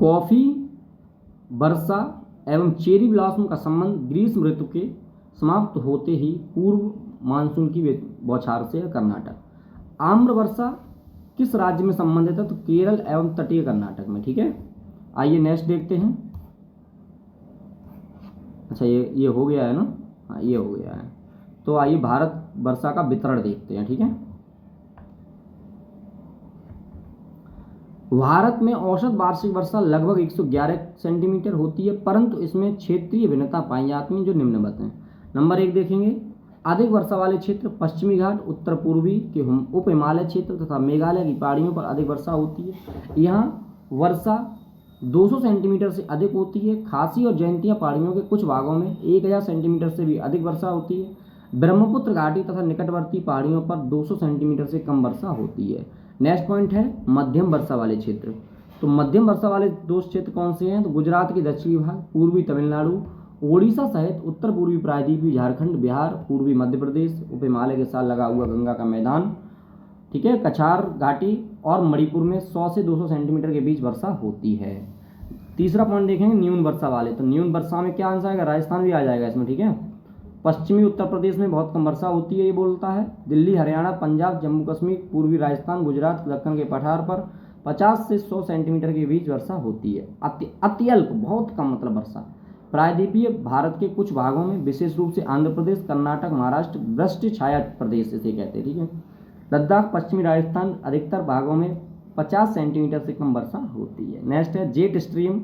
कॉफी, वर्षा एवं चेरी ब्लॉसम का संबंध ग्रीष्म ऋतु के समाप्त होते ही पूर्व मानसून की बौछार से है, कर्नाटक। आम्र वर्षा किस राज्य में संबंधित है? तो केरल एवं तटीय कर्नाटक में। ठीक है। आइए नेक्स्ट देखते हैं। अच्छा, ये हो गया है ना? हाँ, ये हो गया है। तो आइए भारत वर्षा का वितरण देखते हैं। ठीक है। भारत में औसत वार्षिक वर्षा लगभग 111 सेंटीमीटर होती है, परंतु इसमें क्षेत्रीय भिन्नता पाई जाती है जो निम्नवत हैं। नंबर 1 देखेंगे, अधिक वर्षा वाले क्षेत्र पश्चिमी घाट, उत्तर पूर्वी के उप हिमालय क्षेत्र तथा मेघालय की पहाड़ियों पर अधिक वर्षा होती है। यहाँ वर्षा 200 सेंटीमीटर से अधिक होती है। खासी और जयंतिया पहाड़ियों के कुछ भागों में 1000 सेंटीमीटर से भी अधिक वर्षा होती है। ब्रह्मपुत्र घाटी तथा निकटवर्ती पहाड़ियों पर 200 सेंटीमीटर से कम वर्षा होती है। नेक्स्ट पॉइंट है, मध्यम वर्षा वाले क्षेत्र। तो मध्यम वर्षा वाले 2 क्षेत्र कौन से हैं? तो गुजरात के दक्षिणी भाग, पूर्वी तमिलनाडु, ओडिशा सहित उत्तर पूर्वी प्रायद्वीपीय झारखंड, बिहार, पूर्वी मध्य प्रदेश, उप हिमालय के साथ लगा हुआ गंगा का मैदान, ठीक है, कछार घाटी और मणिपुर में 100 से 200 सेंटीमीटर के बीच वर्षा होती है। तीसरा पॉइंट देखेंगे, न्यून वर्षा वाले। तो न्यून वर्षा में क्या आंसर आएगा? राजस्थान भी आ जाएगा इसमें। ठीक है। पश्चिमी उत्तर प्रदेश में बहुत कम वर्षा होती है, ये बोलता है। दिल्ली, हरियाणा, पंजाब, जम्मू कश्मीर, पूर्वी राजस्थान, गुजरात, दक्कन के पठार पर 50 से 100 सेंटीमीटर के बीच वर्षा होती है। अत्यल्प, बहुत कम मतलब वर्षा। प्रायद्वीपीय भारत के कुछ भागों में, विशेष रूप से आंध्र प्रदेश, कर्नाटक, महाराष्ट्र, वृष्टि छाया प्रदेश इसे कहते हैं। ठीक है। लद्दाख, पश्चिमी राजस्थान, अधिकतर भागों में 50 सेंटीमीटर से कम वर्षा होती है। नेक्स्ट है, जेट स्ट्रीम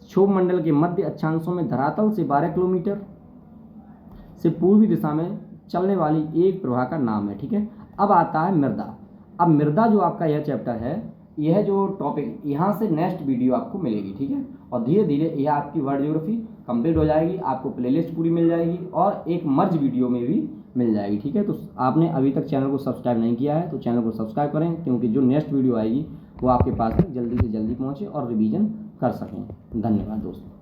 क्षोभ मंडल के मध्य अक्षांशों में धरातल से 12 किलोमीटर से पूर्वी दिशा में चलने वाली एक प्रवाह का नाम है। ठीक है। अब आता है मृदा। अब मृदा जो आपका यह चैप्टर है, यह जो टॉपिक, यहाँ से नेक्स्ट वीडियो आपको मिलेगी। ठीक है। और धीरे धीरे यह आपकी वर्ल्ड ज्योग्राफी कंप्लीट हो जाएगी, आपको प्लेलिस्ट पूरी मिल जाएगी और एक मर्ज वीडियो में भी मिल जाएगी। ठीक है। तो आपने अभी तक चैनल को सब्सक्राइब नहीं किया है तो चैनल को सब्सक्राइब करें, क्योंकि जो नेक्स्ट वीडियो आएगी वो आपके पास जल्दी से जल्दी पहुँचे और रिवीजन कर सकें। धन्यवाद दोस्तों।